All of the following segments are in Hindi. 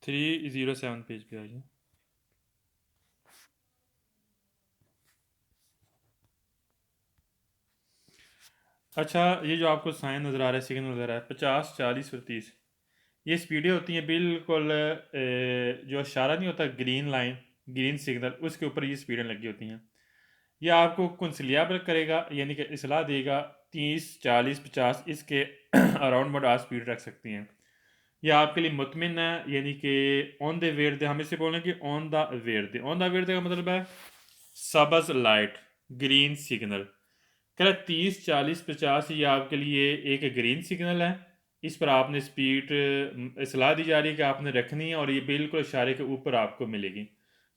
307 पेज पे आइए। अच्छा, ये जो आपको साइन नज़र आ रहा है, सिग्नल नज़र आ रहा है 50, 40 और 30, ये स्पीडें होती हैं बिल्कुल जो इशारा नहीं होता ग्रीन लाइन, ग्रीन सिग्नल, उसके ऊपर ये स्पीडें लगी होती हैं। ये आपको कंसिलियाबल करेगा, यानी कि इस्लाह देगा 30, 40, 50 इसके अराउंड मोड आप स्पीड रख सकती हैं। ये आपके लिए मुतमिन है, यानी कि ऑन द वेयर दे, हम इसे बोलें कि on the where they. On the where they का मतलब है सबज लाइट, ग्रीन सिग्नल। कह 30, 40, 50 ये आपके लिए एक ग्रीन सिग्नल है। इस पर आपने स्पीड सलाह दी जा रही है कि आपने रखनी है, और ये बिल्कुल इशारे के ऊपर आपको मिलेगी।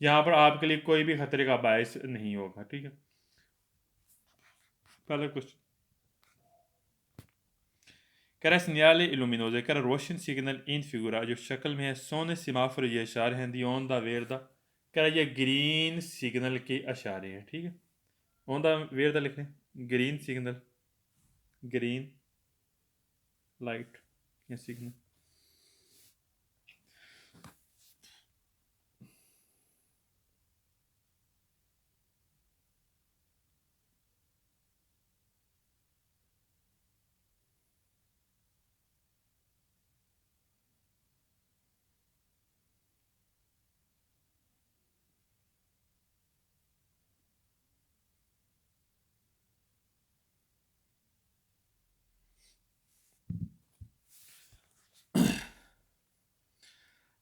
यहाँ पर आपके लिए कोई भी खतरे का बायस नहीं होगा। ठीक है, पहले कुछ कह रहा है सिग्नल इल्यूमिनोजे, कह रहा रोशन सिग्नल इन फिगुरा, जो शक्ल में है सोने सिमाफर ये इशारे हैं दी ऑन द वेयर द, कह रहा ये ग्रीन सिग्नल के इशारे हैं। ठीक है, ऑन द वेयर द लिख लें, ग्रीन सिग्नल, ग्रीन लाइट या सिग्नल।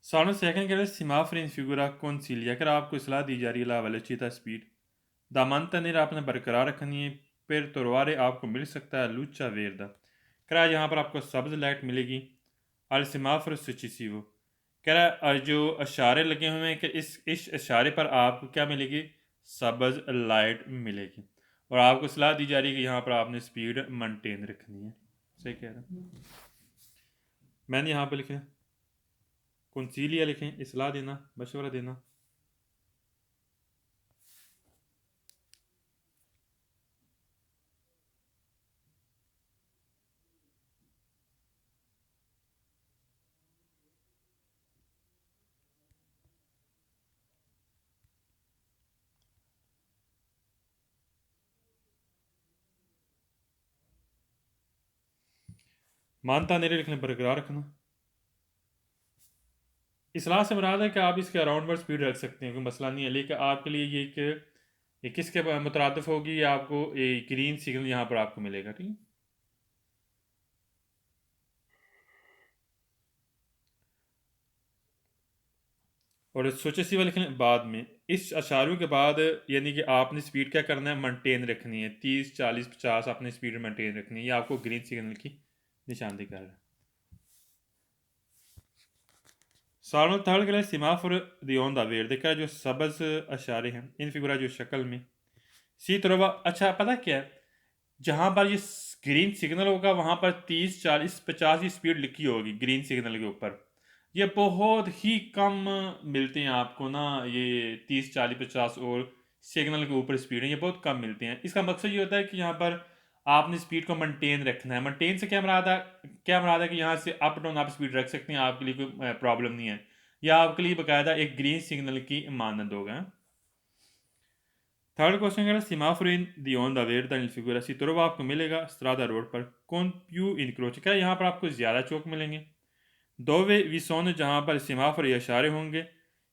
सालों सेकंड के सिमाफर इन फिगुरा कौनसिलिया, कर आपको सलाह दी जा रही है ला वेलोचिटा स्पीड दामन तनीर आपने बरकरार रखनी है, फिर तोरवारे आपको मिल सकता है लूचा वेरदा। करा यहाँ पर आपको सब्ज लाइट मिलेगी, अल सिमाफर सुचिसिवो। कह रहा जो इशारे लगे हुए हैं कि इस इशारे पर आपको क्या मिलेगी, सब्ज लाइट मिलेगी, और आपको सलाह दी जा रही है कि यहाँ पर आपने स्पीड मेंटेन रखनी है। सही कह रहा हूँ मैंने, यहाँ पर लिखे कंसीलिया लिखें, इसलाह देना, मशवरा देना। मानता नेरे लिखने बरकरार रखना। इसलाह से मुराद है कि आप इसके अराउंड वर्ड स्पीड रख सकते हैं, कोई मसला नहीं है, लेकिन आपके लिए ये किसके मुतरादिफ होगी, ये आपको ये ग्रीन सिग्नल यहाँ पर आपको मिलेगा। ठीक है, और सोचे सी वाले लिखने बाद में इस अशारों के बाद, यानी कि आपने स्पीड क्या करना है, मेंटेन रखनी है 30, 40, 50 अपनी स्पीड मेंटेन रखनी है। ये आपको ग्रीन सिग्नल की निशानदेही कर रहा है। सालों थर्ड के लिए सिमाफर दियोन दा वेर देखा जो सबज अशारे हैं इन फिगुरा जो शक्ल में सी तरह। अच्छा पता क्या है, जहाँ पर ये ग्रीन सिग्नल होगा वहाँ पर 30, 40, 50 की स्पीड लिखी होगी ग्रीन सिग्नल के ऊपर। ये बहुत ही कम मिलते हैं आपको ना, ये 30, 40, 50 और सिग्नल के ऊपर स्पीड है, ये बहुत कम मिलते हैं। इसका मकसद ये होता है कि यहाँ पर आपने स्पीड को मेंटेन रखना है। मेंटेन से क्या मराद है कि यहाँ से अप डाउन आप स्पीड रख सकते हैं, आपके लिए कोई प्रॉब्लम नहीं है। यह आपके लिए बाकायदा एक ग्रीन सिग्नल की मानद होगा। थर्ड क्वेश्चन कह रहा है सिमाफोर इन दी ऑन द वेयर द फिगुरा सी तुरवा आपको मिलेगा स्ट्रादा रोड पर कौन प्यू इनक्रोच, क्या यहाँ पर आपको ज़्यादा चौक मिलेंगे। दोवे विसोन जहाँ पर सिमाफोर या इशारे होंगे।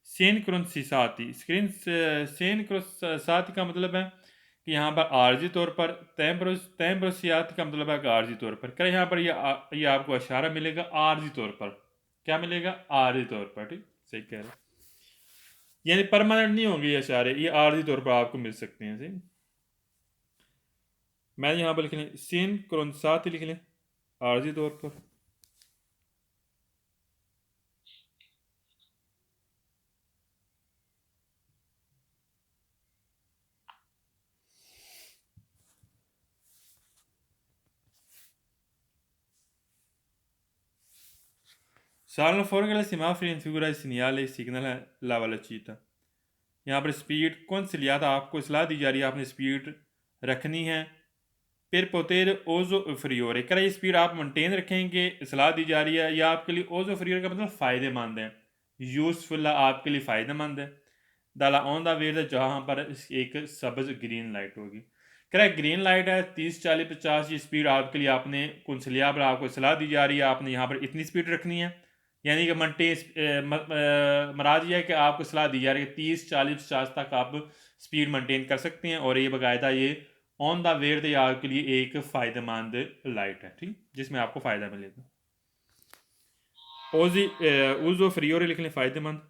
सेन क्रंसिसाती स्क्रीन सेन क्रंसिसाती का मतलब है कि यहाँ पर आर्जी तौर पर, तैम्ब्रोसियात का मतलब है कि आर्जी तौर पर। क्या यहाँ पर ये आपको इशारा मिलेगा आर्जी तौर पर, क्या मिलेगा आर्जी तौर पर। ठीक, सही कह रहे हैं, यानी परमानेंट नहीं होंगे ये इशारे, ये आर्जी तौर पर आपको मिल सकते हैं। सही, मैं यहाँ पर लिख लें सीन क्रंसाती लिख लें आर्जी तौर पर। Saranno fuori che la semafori in figura di segnale signal है ला वाला चीता। यहाँ पर स्पीड कौन सी लिया था, आपको सलाह दी जा रही है आपने स्पीड रखनी है। फिर पोतेर ओजो फ्रियोर, क्या ये स्पीड आप मेंटेन रखेंगे, सलाह दी जा रही है, या आपके लिए ओजो फ्रियोर का मतलब फ़ायदेमंद है। यूज़फुल है, आपके लिए फ़ायदेमंद है। दाला ऑन द वे है जहाँ पर एक सब्ज़ ग्रीन लाइट होगी। कह रहा है ग्रीन लाइट है 30 40 50 ये स्पीड आपके लिए आपने कुंसलिया पर आपको सलाह दी जा रही है, आपने यहाँ पर इतनी स्पीड रखनी है। यानी कि मराज ये है कि आपको सलाह दी जा रही है 30 40 50 तक आप स्पीड मेंटेन कर सकते हैं, और ये बाकायदा ये ऑन द वेयर आपके लिए एक फ़ायदेमंद लाइट है, ठीक, जिसमें आपको फ़ायदा मिलेगा। ओजी उज़ो फ्रियोरे लिख लें, फ़ायदेमंद।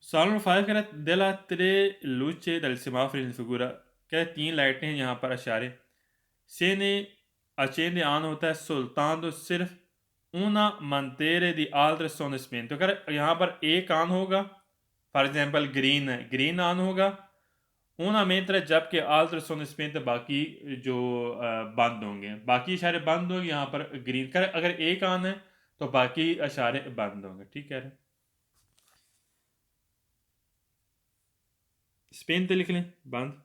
सवाल नंबर 5 कह रहा है della tre luci del semaforo in figura, कह रहा है 3 लाइटें हैं यहाँ पर अशारे से ने accende ऑन होता है soltanto सिर्फ una mantere di altre sono spente। तो कह रहा है यहाँ पर एक ऑन होगा, फॉर एग्जांपल ग्रीन है, ग्रीन ऑन होगा una mentre जबकि altre sono spente बाकी जो बंद होंगे, बाकी इशारे बंद होंगे, यहाँ पर ग्रीन कर अगर एक ऑन है तो बाकी इशारे बंद होंगे, ठीक कह रहे हैं। स्पेन तो लिख लें, बंद।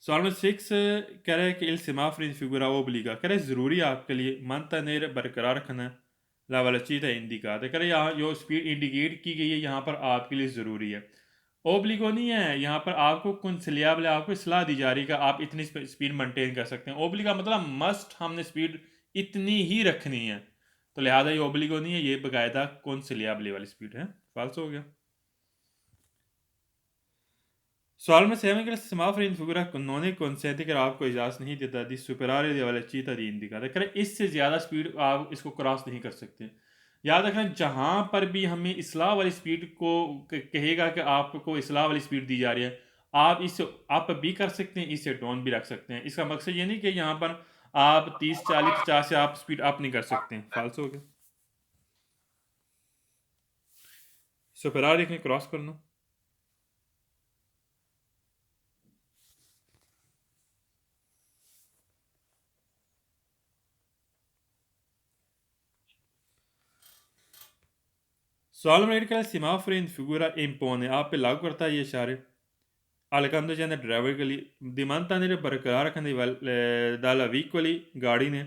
सवाल नंबर 6 कह रहा है कि इल सेमाफोर फिगura ओब्लिगा, कह रहा है ज़रूरी है आपके लिए mantenere बरकरार रखना la velocità indicata, कह रहा है यहाँ जो स्पीड इंडिकेट की गई है यहाँ पर आपके लिए ज़रूरी है। ओब्लिगो नहीं है, यहाँ पर आपको कंसिलियाबल आपको सलाह दी जा रही है कि आप इतनी स्पीड मेंटेन कर सकते हैं। ओब्लिगा मतलब मस्ट हमने स्पीड इतनी ही रखनी है, तो लिहाजा ये ओब्लिगो नहीं है, ये बाकायदा कंसिलियाबल वाली स्पीड है। फाल्स हो गया। सवाल में सेवन के सेमाफोर इन फिगura non consente कि आपको इजाज़त नहीं देता दी सुपरारे दी वेलोसिटी दी इंडिकेटर, करे इससे ज़्यादा स्पीड आप इसको क्रॉस नहीं कर सकते। याद रखना जहाँ पर भी हमें इस्लाह वाली स्पीड को कहेगा कि आपको इस्लाह वाली स्पीड दी जा रही है, आप इसे अप भी कर सकते हैं, इसे डाउन भी रख सकते हैं। इसका मकसद ये नहीं कि यहाँ पर आप 30 40 50 से आप स्पीड अप नहीं कर सकते हैं। फाल्स हो गया। सुपरारे देखें, क्रॉस करना। सवाल नंबर 8 का सेमाफोर इन फिगura impone आप पे लागू करता है ये इशारे Alejandro Jane ड्राइवर के लिए दिमानता ने बरकरार रखने दाला वीक गाड़ी ने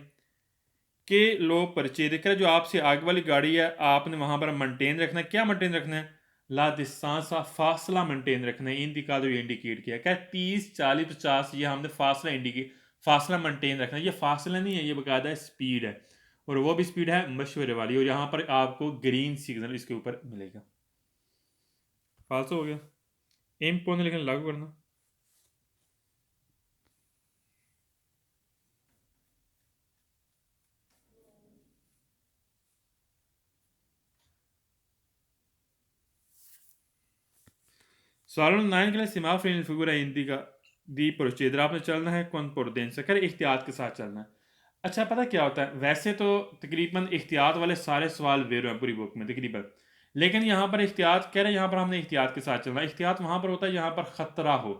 के लो परिचय देकर जो आपसे आगे वाली गाड़ी है आपने वहां पर मेंटेन रखना है। क्या मेंटेन रखना है? ला डिस्टेंस फासला मेंटेन रखना है। इंडिका जो इंडिकेट किया क्या 30 40 50 ये हमने फासला इंडिकेट फासला मेंटेन रखना है। ये फासला नहीं है, ये बकायदा स्पीड है, और वो भी स्पीड है मशवरे वाली, और यहाँ पर आपको ग्रीन सिग्नल इसके ऊपर मिलेगा। फालतू हो गया। एम पोने लेकिन लागू करना। सवाल नंबर 9 के लिए सेमाफोर इन फिगura इंडिका दी प्रोसीजर आपने चलना है कौन प्रूडेंस कर एहतियात के साथ चलना है। अच्छा पता क्या होता है, वैसे तो तकरीबन एहतियात वाले सारे सवाल वेरो हैं पूरी बुक में तकरीबन, लेकिन यहाँ पर एहतियात कह रहे हैं, यहाँ पर हमने एहतियात के साथ चलना है। एहतियात वहाँ पर होता है यहाँ पर ख़तरा हो,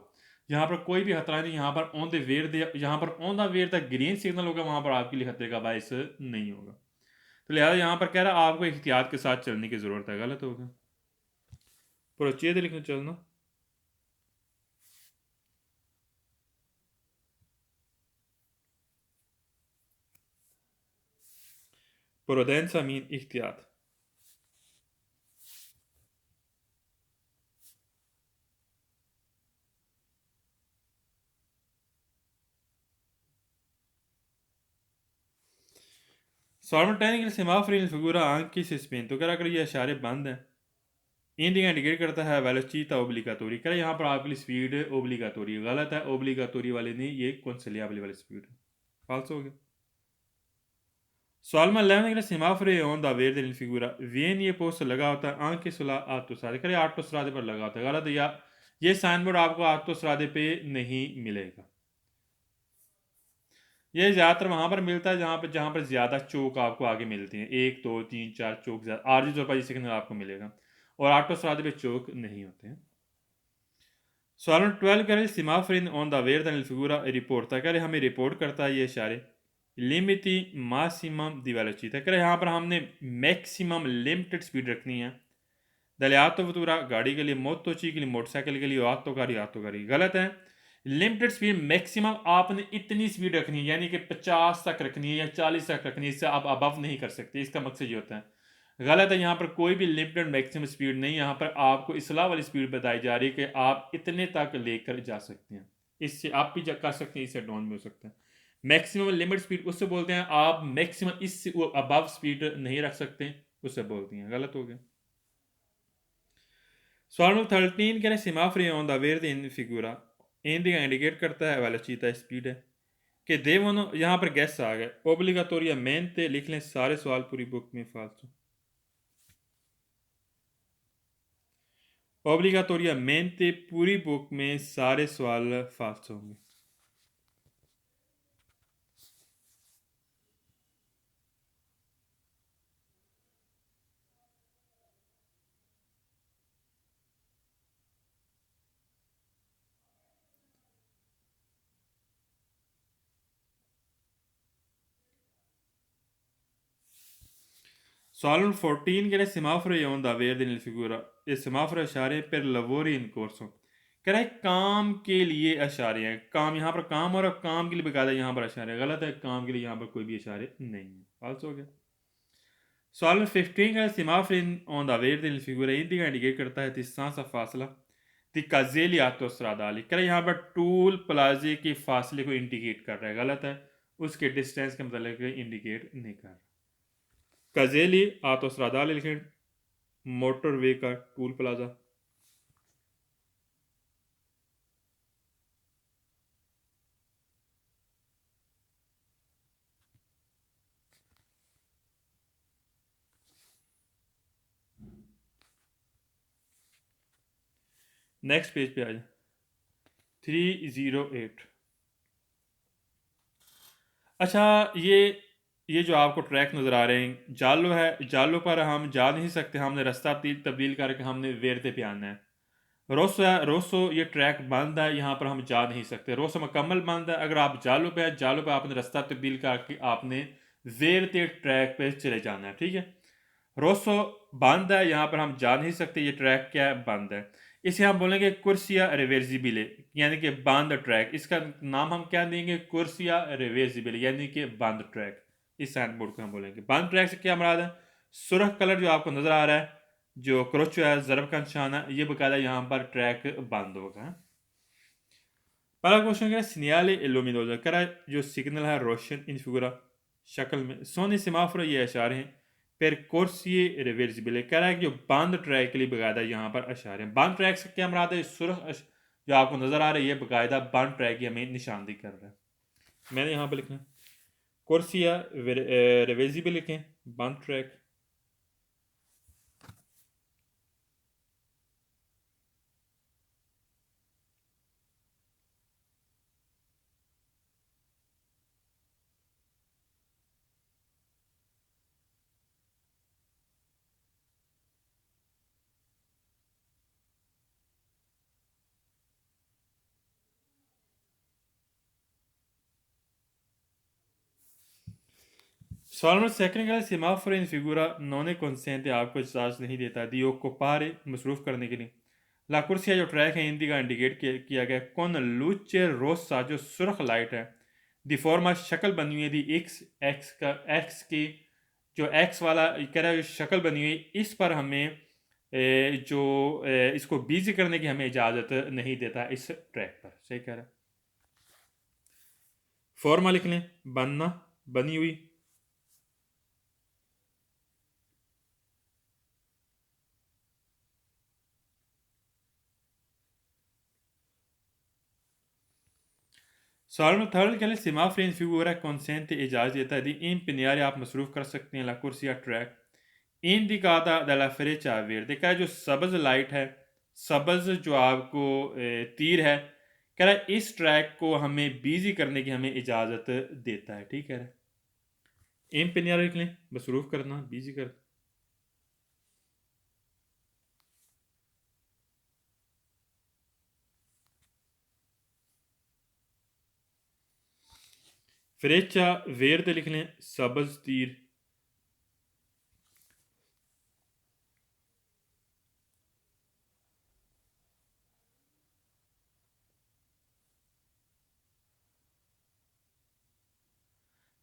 यहाँ पर कोई भी खतरा नहीं, यहाँ पर ऑन द वेयर यहाँ पर ऑन द वेयर तक ग्रीन सिग्नल होगा, वहाँ पर आपके लिए खतरे का बायस नहीं होगा। तो लिहाजा यहाँ पर कह रहा है आपको एहतियात के साथ चलने की ज़रूरत है। गलत होगा। प्रोसीजर लिखना चलना। प्रोडेंसा मीन एहतियात। सॉल्वर टैनिक सेमाफोर इन फिगura anche se spento, कह अगर ये इशारे बंद हैं इंडिका इंडिकेट करता है वेलोसिटी ओब्लिगाटोरी, कह यहाँ पर आपके लिए स्पीड ओब्लिगाटोरी गलत है, ओब्लिगाटोरी वाले नहीं, ये कंसिलियाबल वाली स्पीड है। फाल्स हो गया। सवाल में 11 के सेमाफोर ऑन द वेयर इन फिगura viene posto लगा होता है anche sulla autostrada, कह ऑटोस्ट्रादे पर लगा होता है, गलत है, या ये साइन बोर्ड आपको ऑटोस्ट्रादे पे नहीं मिलेगा। ये ज़्यादातर वहाँ पर मिलता है जहाँ पर ज़्यादा चौक आपको आगे मिलते हैं, 1 2 3 4 चौक ज़्यादा आरजी तौर पर सिग्नल आपको मिलेगा, और ऑटो स्ट्रादे पे चौक नहीं होते हैं। सवाल नंबर 12 कह रहे हैं सिमाफरिन ऑन द वेयर दैन फिगूरा रिपोर्ट था, कह रहे हमें रिपोर्ट करता है ये इशारे लिमिटी मासिमम दी वेलोसिटी, कह रहे यहाँ पर हमने मैक्सिमम लिमिटेड स्पीड रखनी है। दलियातो वतूरा गाड़ी के लिए, मोतोची के लिए, मोटरसाइकिल के लिए, आतो गाड़ी गलत है। लिमिटेड स्पीड मैक्सिमम आपने इतनी स्पीड रखनी है, यानी कि 50 तक रखनी है या 40 तक रखनी है, इससे आप अबव नहीं कर सकते, इसका मकसद ये होता है। गलत है, यहाँ पर कोई भी लिमिटेड मैक्सिमम स्पीड नहीं, यहाँ पर आपको इसलाह वाली स्पीड बताई जा रही है कि आप इतने तक लेकर जा सकते हैं, इससे आप भी कर सकते हैं, इससे डाउन भी हो सकता है। मैक्सिमम लिमिट स्पीड उससे बोलते हैं आप मैक्सिमम इससे अबव स्पीड नहीं रख सकते, उससे बोलते हैं। गलत हो गया। सवाल नंबर 13 कह रहे सिमाफरी ऑन द वेयर इन फिगूरा इंडिका इंडिकेट करता है वेलोसिटी स्पीड है कि देवनो, यहाँ पर गैस आ गए ओब्लिगाटोरिया मेनते लिख लें सारे सवाल पूरी बुक में फालतू। ओब्लिगाटोरिया मेनते पूरी बुक में सारे सवाल फालतू होंगे। सवाल 14 कह रहे सिमाफरो ऑन द वेयर इन फिगूरा, ये सिमाफरो इशारे पर लवोरी इन कोर्सों, कह रहा है काम के लिए इशारे हैं, काम यहाँ पर काम और काम के लिए बकायदा यहाँ पर इशारे। गलत है, काम के लिए यहाँ पर कोई भी इशारे नहीं है, फाल्स हो गया। सवाल 15 का सिमाफरिन ऑन द वेयर इन फिगूरा इंडिका इंडिकेट करता है तिस्सा सा फासला तिकाजेली आतोस्रादाली, कह रहा है यहाँ पर टूल प्लाजे के फासले को इंडिकेट कर रहा है। गलत है, उसके डिस्टेंस के मतलब इंडिकेट नहीं कर रहा। कजेली आतोस्रादाली लिखें मोटरवे का टूल प्लाजा। नेक्स्ट पेज पे आ जाए 308। अच्छा, ये जो आपको ट्रैक नज़र आ रहे हैं जालो है, जालो पर हम जा नहीं सकते, हमने रास्ता तब्दील करके हमने वेरते पे आना है। रोसो है, रोसो ये ट्रैक बंद है, यहाँ पर हम जा नहीं सकते, रोसो मुकम्मल बंद है। अगर आप जालो पे है, जालो पे आपने रास्ता तब्दील करके आपने वेरते ट्रैक पे चले जाना है, ठीक है। रोसो बंद है, यहाँ पर हम जा नहीं सकते, ये ट्रैक क्या है, बंद है। इसे हम बोलेंगे कुर्सिया रिवर्सिबले, यानी कि बंद ट्रैक। इसका नाम हम क्या देंगे, कुर्सिया रिवर्सिबले, यानी कि बंद ट्रैक। इस साइन बोर्ड को हम बोलेंगे बंद ट्रैक से क्या मुराद है, सुरख कलर जो आपको नजर आ रहा है, जो क्रोचो है, जरब का निशान है, ये बकायदा यहाँ पर ट्रैक बंद होगा। पहला क्वेश्चन क्या, सिग्नल इल्यूमिनोसा, कह रहा है जो सिग्नल है रोशन इन फिगुरा शक्ल में सोने सिमाफरो ये इशारे हैं। फिर कोर्सिए रिवर्सिबल, कह रहा है कि जो बंद ट्रैक के लिए बकायदा यहाँ पर इशारे हैं। बंद ट्रैक से क्या मुराद है, सुरख जो आपको नजर आ रही है बकायदा बंद ट्रैक की हमें निशानदी कर रहा है। मैंने यहाँ पर लिखा कोर्सिया रिवर्सिबल लिखें बंद ट्रैक। सवाल नंबर सेकंड का सिमाफोर इन फिगुरा नॉन कंसेंट आपको इजाज़त नहीं देता दियो को पारे मसरूफ़ करने के लिए। ला कुर्सिया जो ट्रैक है हिंदी का इंडिकेट किया गया कौन लूचे रोसा जो सुरख लाइट है दी फॉर्मा शक्ल बनी हुई है दी एक्स की जो एक्स वाला कह रहा है जो शक्ल बनी हुई इस पर हमें इसको बिजी करने की हमें इजाज़त नहीं देता इस ट्रैक पर। सही कह रहा है। फॉर्मा लिख लें बनना बनी हुई। सवाल में थर्ड के लिए सिमाफ्रेन फिगूरा कॉन्सेंट इजाज़त देता है दी इन पिनियारे आप मसरूफ़ कर सकते हैं ला कुर्सिया ट्रैक इंडिकाता दला फ्रेचा वेर देखा है जो सब्ज़ लाइट है, सब्ज़ जो आपको तीर है, कह रहा है इस ट्रैक को हमें बिजी करने की हमें इजाज़त देता है। ठीक है, इन पिनियारे लिख लें मसरूफ़ करना बिजी कर। फ्रेचा वेर ते लिख लें सब्ज तीर।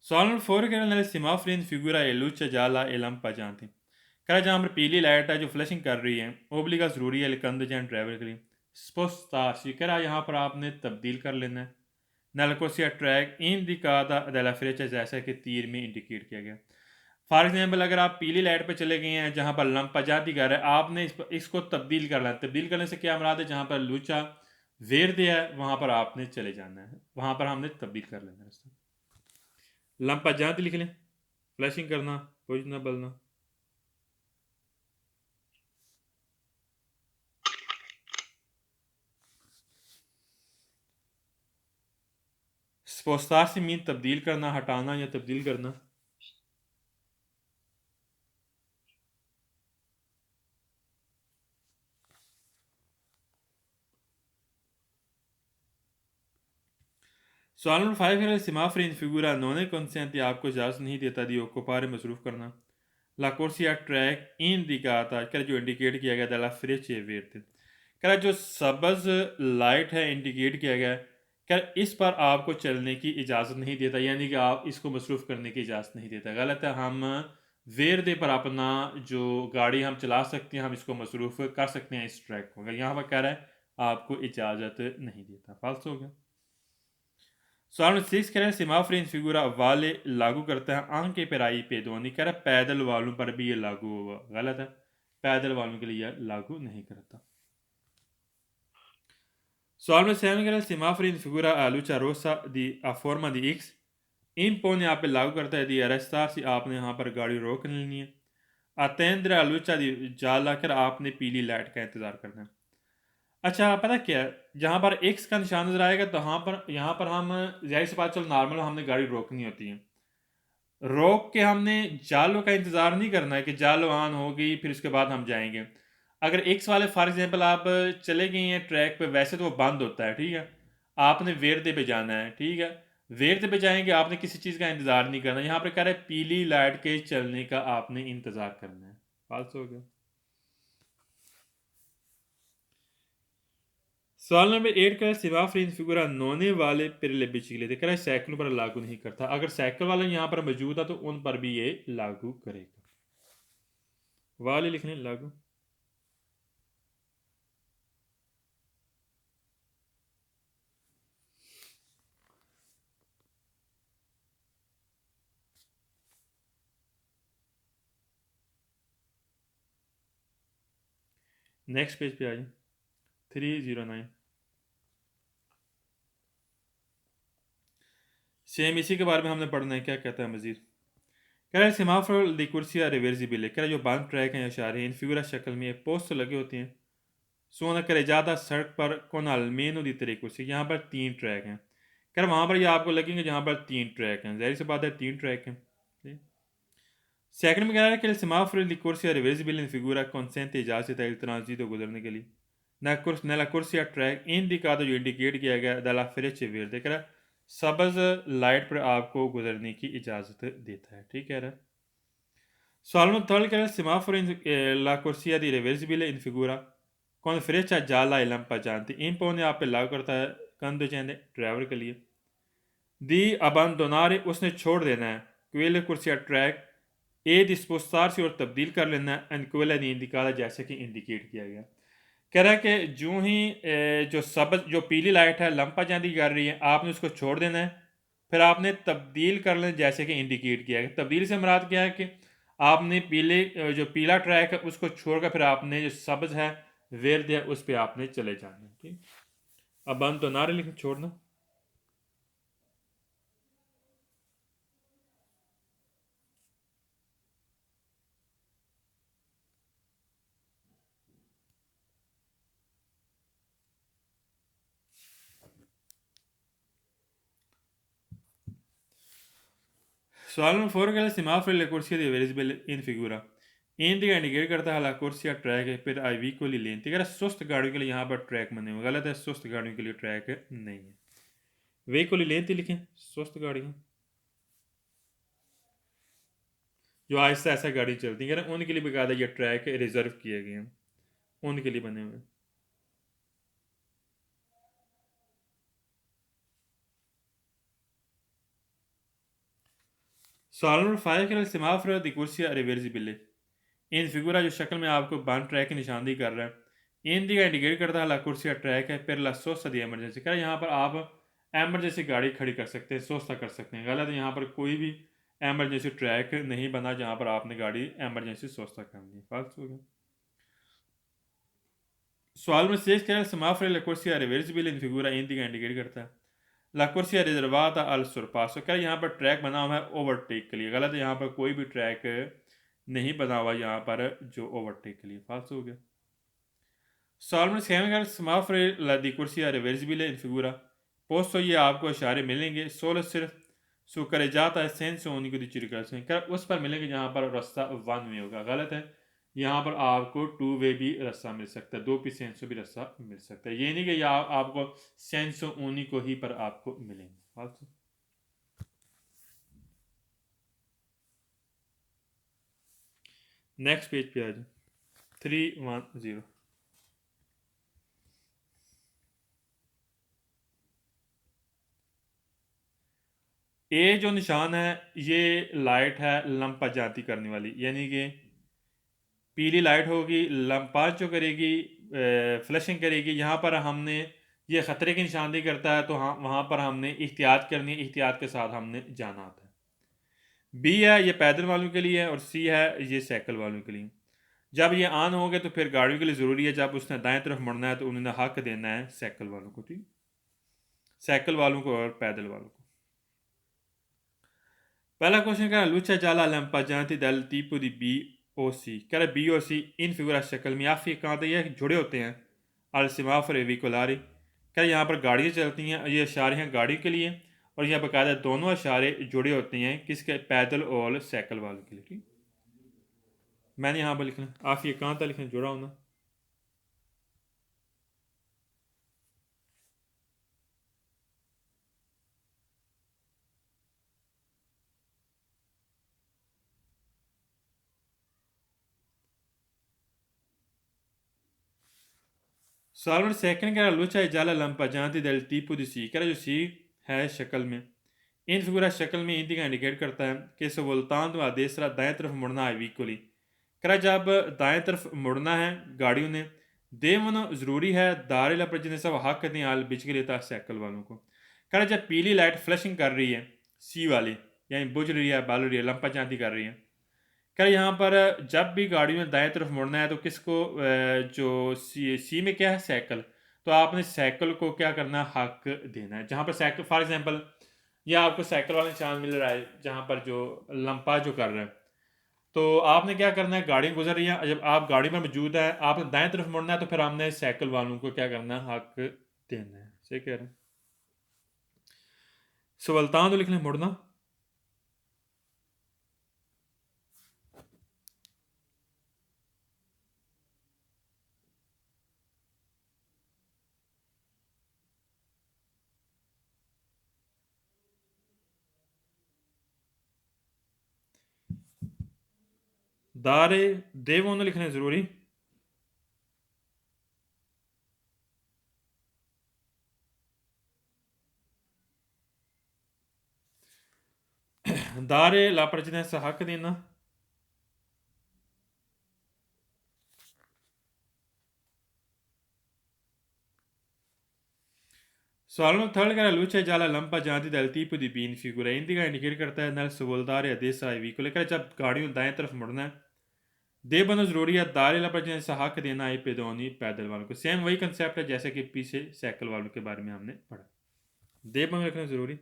सवाल नंबर 4 कहना है सेमाफोर इन फिगुरा ए लुचा जाला ए लंपा जानते कह जहाँ पर पीली लाइट है जो फ्लैशिंग कर रही है ओबलिगा ज़रूरी है कंध जहाँ ड्राइवर के लिए स्पोस्टार कह यहाँ पर आपने तब्दील कर लेना है नलकोसिया ट्रैक इंडिकादा della freccia जैसा कि तीर में इंडिकेट किया गया। फॉर एग्जाम्पल अगर आप पीली लाइट पर चले गए हैं जहाँ पर लंपा जाती कर है आपने इसको तब्दील करना है। तब्दील करने से क्या मुराद है जहाँ पर लूचा वेर दिया है वहाँ पर आपने चले जाना है वहाँ पर हमने तब्दील कर लेना है। लंपा जाती लिख लें फ्लैशिंग करना कुछ ना बलना। स्पोस्टार से मीन तब्दील करना हटाना या तब्दील करना। सवाल नंबर 5 है सेमाफोर इन फिगुरा नोने consente आपको इजाज़त नहीं देता दी ओक्युपारे मसरूफ़ करना ला कोर्सिया ट्रैक इंडिकाता क्या जो इंडिकेट किया गया दला फ्रेचे वेरते क्या जो सब्ज़ लाइट है इंडिकेट किया गया क्या इस पर आपको चलने की इजाज़त नहीं देता यानी कि आप इसको मसरूफ़ करने की इजाज़त नहीं देता गलत है। हम वेर दे पर अपना जो गाड़ी हम चला सकते हैं हम इसको मसरूफ़ कर सकते हैं इस ट्रैक को। अगर यहाँ पर कह रहा है आपको इजाज़त नहीं देता फाल्स हो गया। सवाल नंबर 6 कह रहा है सेमाफोर इन फिगुरा वाले लागू करता है आंके पेराई पेदोनी कह रहा है पैदल वालों पर भी ये लागू होगा गलत है पैदल वालों के लिए यह लागू नहीं करता। सवाल नंबर 7 कह रहा है सेमाफोर इन फिगुरा लुचा रोसा दी फॉर्मा दी एक्स impone यहाँ पे लागू करता है दी अरेस्टार से आपने यहाँ पर गाड़ी रोक लेनी है। अतेंद्र लुचा दी जाला कर आपने पीली लाइट का इंतज़ार करना है। अच्छा पता क्या है जहाँ पर एक्स का निशान नजर आएगा तो यहाँ पर हम जाहिर सी बात चलो नॉर्मल हमने गाड़ी रोकनी होती है। रोक के हमने जालो का इंतज़ार नहीं करना है कि जालो ऑन होगी फिर उसके बाद हम जाएंगे। अगर एक्स वाले फॉर एग्जांपल आप चले गए हैं ट्रैक पे वैसे तो वो बंद होता है ठीक है आपने वेरदे पे जाना है ठीक है वेरदे पे जाएंगे आपने किसी चीज़ का इंतज़ार नहीं करना। यहाँ पर कह रहा है पीली लाइट के चलने का आपने इंतज़ार करना है फाल्स हो गया। सवाल नंबर 8 का सेमाफोर इन फिगुरा नोने वाले पिरले बिचले कह रहा है साइकिलों पर लागू नहीं करता अगर साइकिल वाला यहाँ पर मौजूद है तो उन पर भी ये लागू करेगा वाले लिखने लागू। नेक्स्ट पेज पे आ जाए 309 सेम इसी के बारे में हमने पढ़ना है क्या कहता है मजीद। कह रहा है सेमाफोर दी कुर्सिया रिवर्सिबल है कह रहा है जो बंद ट्रैक हैं इशारे इन फिगुरा शक्ल में पोस्ट लगे होते हैं सोना करे ज़्यादा सड़क पर कौन अलमेनो दी तरह कुर्सी यहाँ पर 3 ट्रैक हैं कह रहा वहाँ पर ये आपको लगेंगे जहाँ पर 3 ट्रैक हैं जाहिर सी बात है 3 ट्रैक हैं। सेकंड में कह रहा है कि सेमाफोर दी कुर्सिया रिवर्सिबल इन फिगुरा consente इजाज़त है ट्रांजिट गुजरने के लिए nella corsia ट्रैक इंडिकातो जो इंडिकेट किया गया dalla freccia verde कह रहा है सब्ज लाइट पर आपको गुजरने की इजाज़त देता है ठीक है। सवाल नंबर 3 कह रहा है semaphore in la corsia di reversibile in figura con freccia gialla e lampeggiante impone आप पे लागू करता है conducente ड्राइवर के लिए दी अबांडोनारे उसने छोड़ देना है क्वेले कुर्सिया ट्रैक ए डिस्पोस्टार से और तब्दील कर लेना है एंड क्वेला दी इंडिकाला जैसे कि इंडिकेट किया गया। कह रहा है कि जो ही जो सबज जो पीली लाइट है लंपा जाती कर रही है आपने उसको छोड़ देना है फिर आपने तब्दील कर लेना जैसे कि इंडिकेट किया है। तब्दील से मुराद क्या है कि आपने पीले जो पीला ट्रैक है उसको छोड़कर फिर आपने जो सब्ज है वेर दिया उस पर आपने चले जाना है ठीक। अब बंद तो नारे लिख छोड़ना। सवाल नंबर 4 का semaphore le corsie di visible in figura indica इंडिकेट करता है कुर्सिया ट्रैक है फिर आई वी को लेन अगर सुस्त गाड़ियों के लिए यहाँ पर ट्रैक बने हुए गलत है सुस्त गाड़ियों के लिए ट्रैक नहीं है वे को लेन लिखें सुस्त गाड़ियाँ। जो आहिस्ता ऐसा गाड़ी चलती है, कह रहे उनके लिए बेकायदा ये ट्रैक रिजर्व किए गए हैं, उनके लिए बने हुए। सवाल नंबर 5 के लिए semáforo de cursia reversibile इन फिगुरा जो शक्ल में आपको बान ट्रैक की निशानदेही कर रहा है, इन दिगा इंडिकेट करता है ला कुर्सिया ट्रैक है फिर ला सोस्ता दी एमरजेंसी कर, यहाँ पर आप एमरजेंसी गाड़ी खड़ी कर सकते हैं, सोस्ता कर सकते हैं। गलत है, यहाँ पर कोई भी एमरजेंसी ट्रैक नहीं बना जहाँ पर आपने गाड़ी एमरजेंसी सोस्ता करनी है, फालतू हो गया। सवाल में शेष क्या है, semáforo la corsia reversibile इन फिगुरा इन दिगा इंडिकेट करता है ला कुर्सिया रिजर्वाता अल सुरपासो, क्या यहाँ पर ट्रैक बना हुआ है ओवरटेक के लिए। गलत है, यहाँ पर कोई भी ट्रैक नहीं बना हुआ यहाँ पर जो ओवरटेक के लिए, फालतू हो गया। सवाल में same semáforo la di corsia reversibile इन फिगुरा पोस्टो ये आपको इशारे मिलेंगे सोलो सिर्फ su carreggiata è senso unico di circolazione, क्या उस पर मिलेंगे जहाँ पर रास्ता वन वे होगा। गलत है, यहाँ पर आपको टू वे भी रास्ता मिल सकता है, दो पी सेंसो भी रास्ता मिल सकता है। ये नहीं कि यहाँ आपको सेंसो unico ही पर आपको मिलेंगे, फालतू। नेक्स्ट पेज पे आ जाए 310। ए जो निशान है ये लाइट है लंपा जाती करने वाली, यानी कि पीली लाइट होगी, लंपा जो करेगी फ्लैशिंग करेगी। यहाँ पर हमने ये ख़तरे की निशानदेही करता है, तो हाँ वहाँ पर हमने एहतियात करनी है, एहतियात के साथ हमने जाना होता है। बी है ये पैदल वालों के लिए और सी है ये साइकिल वालों के लिए। जब ये ऑन हो गए तो फिर गाड़ियों के लिए ज़रूरी है, जब उसने दाएं तरफ मुड़ना है तो उन्होंने हक देना है साइकिल वालों को, ठीक, साइकिल वालों को और पैदल वालों को। पहला क्वेश्चन कह रहा luce gialla lampeggianti del tipo di B o C, कह रहा बी और सी इन फिगुरा शक्ल में आप कहाँ तक ये जुड़े होते हैं al semaforo veicolari, कह रहा यहाँ पर गाड़ियाँ चलती हैं, ये इशारे हैं गाड़ी के लिए और यहाँ बाकायदा दोनों इशारे जुड़े होते हैं किसके, पैदल और साइकिल वालों के लिए, ठीक। मैंने यहाँ पर लिखना, आप ये कहाँ तक लिखना जुड़ा होना। सॉल्वर सेकंड कह रहा luce gialla lampeggianti del tipo di C, कह रहा जो सी है शक्ल में इन फिगुरा शक्ल में इंदी का इंडिकेट करता है कि सवलतान व देसरा दाएं तरफ मुड़ना है वीकुली, कह रहा जब दाएं तरफ मुड़ना है गाड़ियों ने देवन ज़रूरी है दारे लपर जिन्हें सब हक दें आल बिच के लेता साइकिल वालों को। कह रहा जब पीली लाइट फ्लैशिंग कर रही है सी वाली, यानी बुझ रही है बल रही है लंपा चांदी कर रही है, कह रहा यहाँ पर जब भी गाड़ियों में दाएं तरफ मुड़ना है तो किसको जो सी में क्या है साइकिल, तो आपने साइकिल को क्या करना है, हक देना है। जहाँ पर साइकिल फॉर एग्जांपल ये आपको साइकिल वाला निशान मिल रहा है जहाँ पर जो लंपा जो कर रहा है, तो आपने क्या करना है, गाड़ी गुजर रही है, जब आप गाड़ी में मौजूद है आपने दाएं तरफ मुड़ना है तो फिर आपने साइकिल वालों को क्या करना है, हक देना है। सही कह रहे हैं। सवलतान तो लिख लें मुड़ना। दारे देवों लिखने ज़रूरी। दारे लापरजने से हक देना। सवाल में थर्ड कह रहा luce gialla lampeggianti del tipo di B in figura indica indicate करता है नल सवलदार या देसा आई वी को लेकर जब गाड़ियों दाएं तरफ मुड़ना है दे बनो जरूरी है दारे लापरजने से हक देना है पेदोनी पैदल वालों को। सेम वही कंसेप्ट है जैसे कि पीछे साइकिल वालों के बारे में हमने पढ़ा। दे बनो लिखना जरूरी।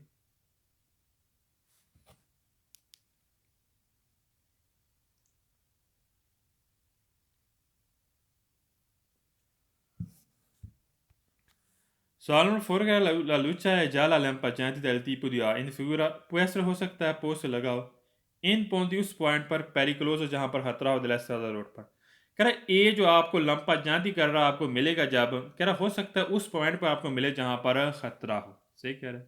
सवाल नंबर 4 का la luce gialla lampeggianti del tipo di A in figura può essere हो सकता है पोस्ट लगाओ इन पहुंची उस पॉइंट पर पेरिकुलोस हो जहां पर खतरा हो दिलासा रोड पर। कह रहा ए जो आपको लंपा जाती कर रहा आपको मिलेगा जब, कह रहा हो सकता है उस पॉइंट पर आपको मिले जहां पर खतरा हो। सही कह रहा है।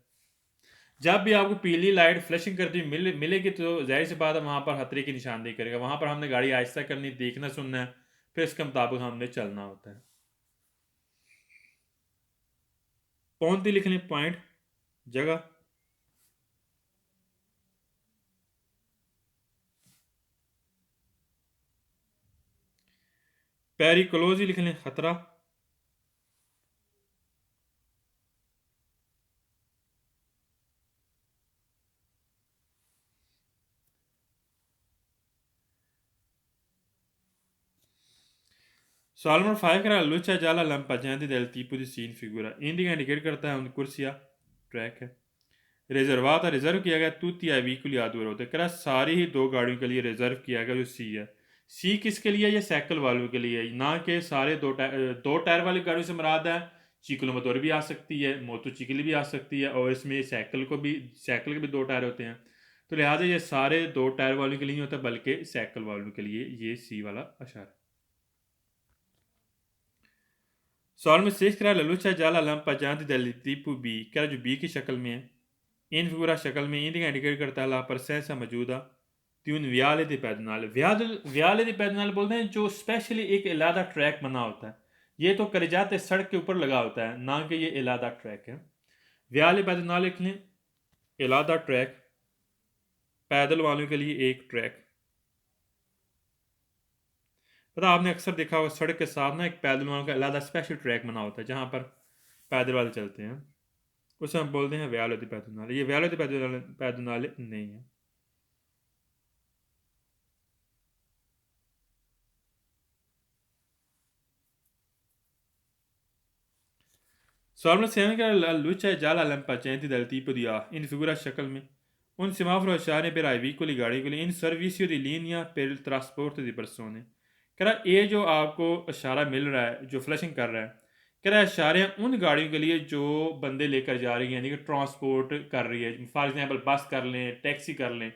जब भी आपको पीली लाइट फ्लैशिंग करती हुई मिलेगी तो जाहिर सी बात है वहाँ पर खतरे की निशानदेही करेगा। वहाँ पर हमने गाड़ी आहिस्ता करनी, देखना सुनना है, फिर इसके मुताबिक हमने चलना होता है। पौंती लिख लें, पॉइंट, जगह। पेरिक्लोज लिख लें, खतरा। सवाल नंबर 5 करा luce gialla lampeggiante del tipo di si in figura indica indicate करता है उन कुर्सियाँ, ट्रैक है। रिजर्वाता रिजर्व किया गया tutti ai veicoli a due ruote, करा सारी ही दो गाड़ियों के लिए रिजर्व किया गया जो सी है। सी किसके लिए? ये साइकिल वालों के लिए, ना कि सारे दो टायर वाली गाड़ियों से मुराद है। चिकलो मोटर भी आ सकती है, मोटरसाइकिल भी आ सकती है, और इसमें साइकिल के भी दो टायर होते हैं। तो लिहाजा ये सारे दो टायर वालों के लिए नहीं होता, बल्कि साइकिल वालों के लिए ये सी वाला अशार। सवाल में शेष करा ललुचा जाला लंपा जांति दल टीपू बी, क्या जो बी की शक्ल में है। इन फिगूरा शक्ल में इंडिका इंडिकेट करता है ला परसेंसा मौजूदा ट्यून व्याले दी पैदनाल। व्याले दी पैदनाल बोलते हैं जो स्पेशली एक इलादा ट्रैक बना होता है। ये तो करजाते सड़क के ऊपर लगा होता है, ना कि ये इलादा ट्रैक है। व्याले पैदनाल लिख लें, इलादा ट्रैक, पैदल वालों के लिए एक ट्रैक। पता आपने अक्सर देखा होगा सड़क के साथ ना एक पैदल वालों का इलादा स्पेशल ट्रैक बना होता है जहाँ पर पैदल वाले चलते हैं, उसे हम बोलते हैं व्यालो दी पैदनाले। ये व्यालो दी पैदनाले नहीं है। Solamente la luce gialla lampeggiante del tipo di A in figura शक्ल में un semaforo lasciare per ai veicoli गाड़ी के लिए इन सर्विसियो दी linea per il trasporto di persone। कह रहा ये जो आपको इशारा मिल रहा है जो फ्लशिंग कर रहा है, कह रहा है इशारे उन गाड़ियों के लिए जो बंदे लेकर जा रही हैं, यानी कि ट्रांसपोर्ट कर रही है। फॉर एग्जांपल बस कर लें, टैक्सी कर लें,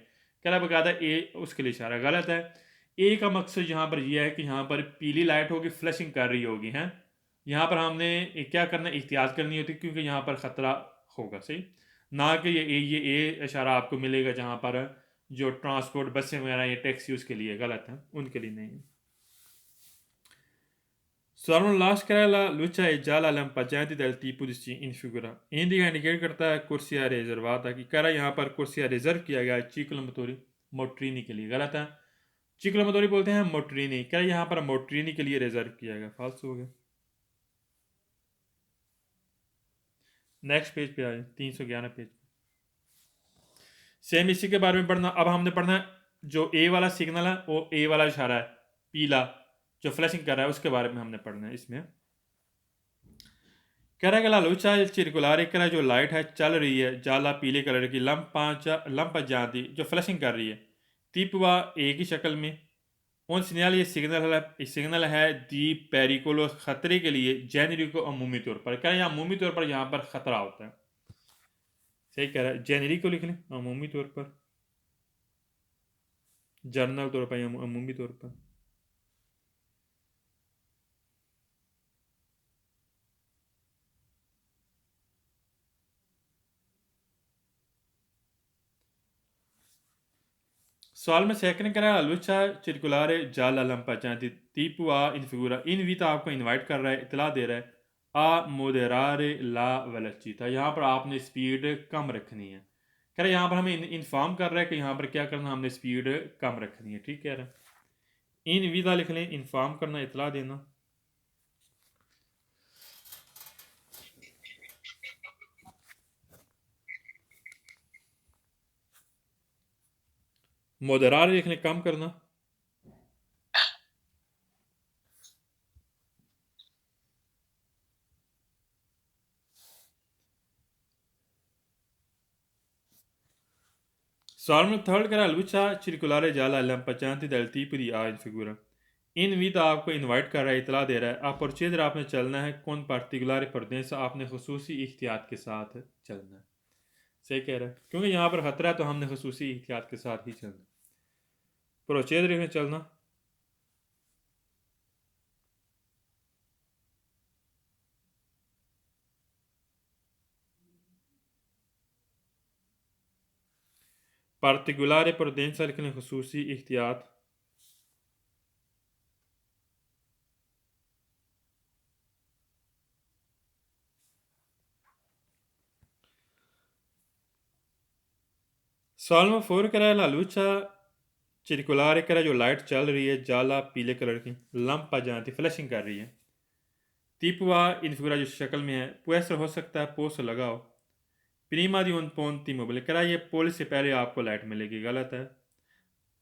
कह रहा बकायदा ए उसके लिए इशारा गलत है। ए का मकसद यहाँ पर यह है कि यहाँ पर पीली लाइट होगी, फ्लशिंग कर रही होगी, हैं। यहाँ पर हमने क्या करना, एहतियात करनी होती, क्योंकि यहाँ पर ख़तरा होगा, सही। ना कि ये ए इशारा आपको मिलेगा जहाँ पर जो ट्रांसपोर्ट बसें वगैरह या टैक्सी उसके लिए गलत है, उनके लिए नहीं है। Sono l'Ascara la luce è gialla lampeggiante del tipo di सी इन फिगुरा इंडिका इंडिकेट करता है कुर्सिया रिजर्वाता की, कह रहा है यहाँ पर कुर्सिया रिजर्व किया गया है चिकलमतोरी मोटरीनी के लिए, गलत है। चिकलमतोरी बोलते हैं मोटरीनी, कह रहा है यहाँ पर मोटरीनी के लिए रिजर्व किया गया, फालतू हो गया। नेक्स्ट पेज पे आए, 311 पेज। सेम इसी के बारे में पढ़ना। अब हमने पढ़ना है जो ए वाला सिग्नल है, वो ए वाला इशारा है पीला जो फ्लैशिंग कर रहा है, उसके बारे में हमने पढ़ना है। इसमें कह रहा है कि ला लुचा चिरकुलारे, कह रहा है जो लाइट है चल रही है जाला पीले कलर की, लंपा जाती जो फ्लैशिंग कर रही है, तीपवा ए की शक्ल में। उन सिग्नल ये सिग्नल है दी पेरिकोलो, खतरे के लिए, जेनरी को अमूमी तौर पर, कह रहे हैं अमूमी तौर पर यहाँ पर खतरा होता है। सही कह रहा है, जेनरी को लिख लें अमूमी तौर पर, जनरल तौर पर, अमूमी तौर पर। सवाल में सेकंड करा लुचा चिरकुलारे जाला लंपा चाहती तीपू आ इन फिगूरा इन वीता आपको इनवाइट कर रहा है, इतला दे रहा है आ मोदेरारे ला वेलचिता, यहाँ पर आपने स्पीड कम रखनी है। कह रहे यहाँ पर हमें इन्फॉर्म कर रहा है कि यहाँ पर क्या करना, हमने स्पीड कम रखनी है, ठीक कह रहा है। इन वीदा लिख लें, इन्फॉर्म करना, इतला देना। मोदेरारे लिख लें, कम करना। सवाल में थर्ड करा लुचा चिरकुलारे जाला लंपा चाहती दल तीपू दी आ इन फिगूरा इन वीता आपको इनवाइट कर रहा है, इतला दे रहा है आप परचेजर आपने चलना है कौन पार्टिकुलर परदेस, आपने खसूसी एहतियात के साथ चलना है। सही कह रहा है, क्योंकि यहाँ पर खतरा है तो हमने खसूसी एहतियात के साथ ही चलना है। प्रोचेजर में चलना। particolare prudenza लिखने खसूसी एहतियात। सवाल नंबर 4 कह रहा है, ला लूचा circolare कह रहा है जो लाइट चल रही है जाला पीले कलर की लंपा जानती फ्लैशिंग कर रही है। तीपवा इन फिगura जो शक्ल में है पुएस हो सकता है पोस लगाओ। प्रीमा दी उन पोंती मोबाइल कह रहा है ये पोल से पहले आपको लाइट मिलेगी, गलत है।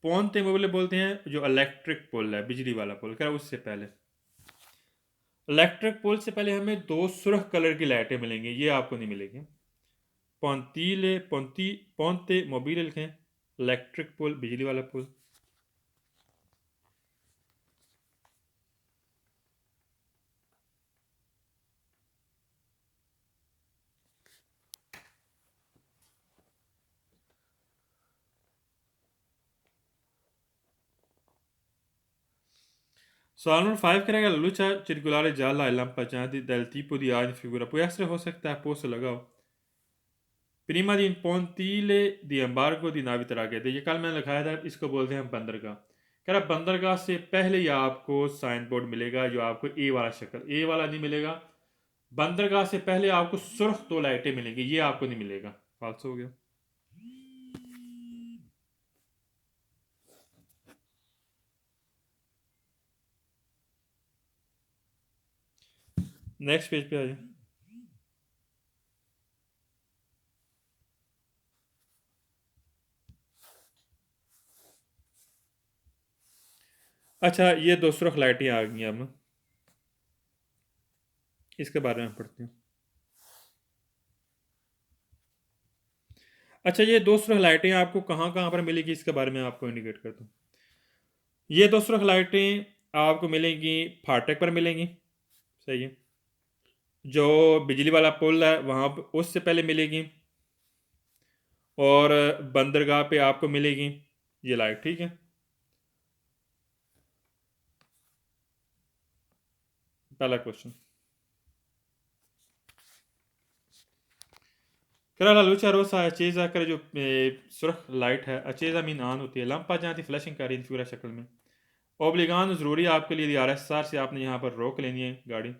पोंते मोबाइल बोलते हैं जो इलेक्ट्रिक पोल है, बिजली वाला पोल, कह रहा है उससे पहले। इलेक्ट्रिक पोल से पहले हमें दो सुर्ख कलर की लाइटें मिलेंगी, ये आपको नहीं मिलेगी। पोंतीले पोंती पोंते मोबाइल लिखें, इलेक्ट्रिक पोल बिजली वाला पोल। सवाल नंबर 5 करेगा, la lucha circolare gialla e lampeggiante del tipo di A in figura può essere हो सकता है पोस्ट लगाओ। प्रीमा दी पोंतीले दी एम्बार्गो दी नावी तरह कहते हैं, ये कल मैंने लिखाया था, इसको बोलते हैं बंदरगाह। कह रहा बंदरगाह से पहले ही आपको साइन बोर्ड मिलेगा जो आपको ए वाला शक्ल, ए वाला नहीं मिलेगा। बंदरगाह से पहले आपको सुर्ख दो लाइटें मिलेंगी, ये आपको नहीं मिलेगा, फालतू हो गया। नेक्स्ट पेज पे आ जाए। अच्छा, ये दो सुर्ख लाइटें आ गई, अब इसके बारे में पढ़ते हैं। अच्छा, ये दो सुर्ख लाइटें आपको कहाँ कहाँ पर मिलेगी, इसके बारे में आपको इंडिकेट करता हूँ। ये दो सुर्ख लाइटें आपको मिलेंगी फाटक पर मिलेंगी, सही है। जो बिजली वाला पुल है वहाँ उससे पहले मिलेगी, और बंदरगाह पे आपको मिलेगी ये लाइट, ठीक है। पहला क्वेश्चन, करा ला लूचा रोसा अचेजा कर जो सुर्ख लाइट है, अचेजा मीन ऑन होती है, लंपा जाती फ्लैशिंग कर रही है पूरा शक्ल में। ओब्लिगान ज़रूरी आपके लिए आर एस आर से आपने यहाँ पर रोक लेनी है गाड़ी।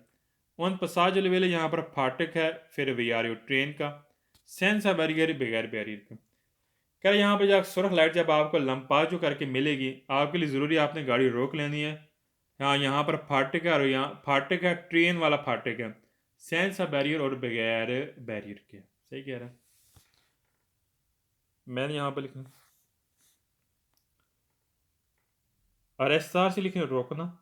उन पसाज वेले यहाँ पर फाटक है, फिर वी आर यू ट्रेन का सेंस है बैरियर बगैर बैरियर का। कह रहे यहाँ पर जब सुर्ख लाइट जब आपको लंपाजो करके मिलेगी आपके लिए ज़रूरी आपने गाड़ी रोक लेनी है। हाँ, यहाँ पर फाटक है और यहाँ फाटक है, ट्रेन वाला फाटक है, सेंस है बैरियर और बगैर बैरियर के, सही कह रहा है। मैंने यहाँ पर लिखा और एस आर से लिखे रोकना।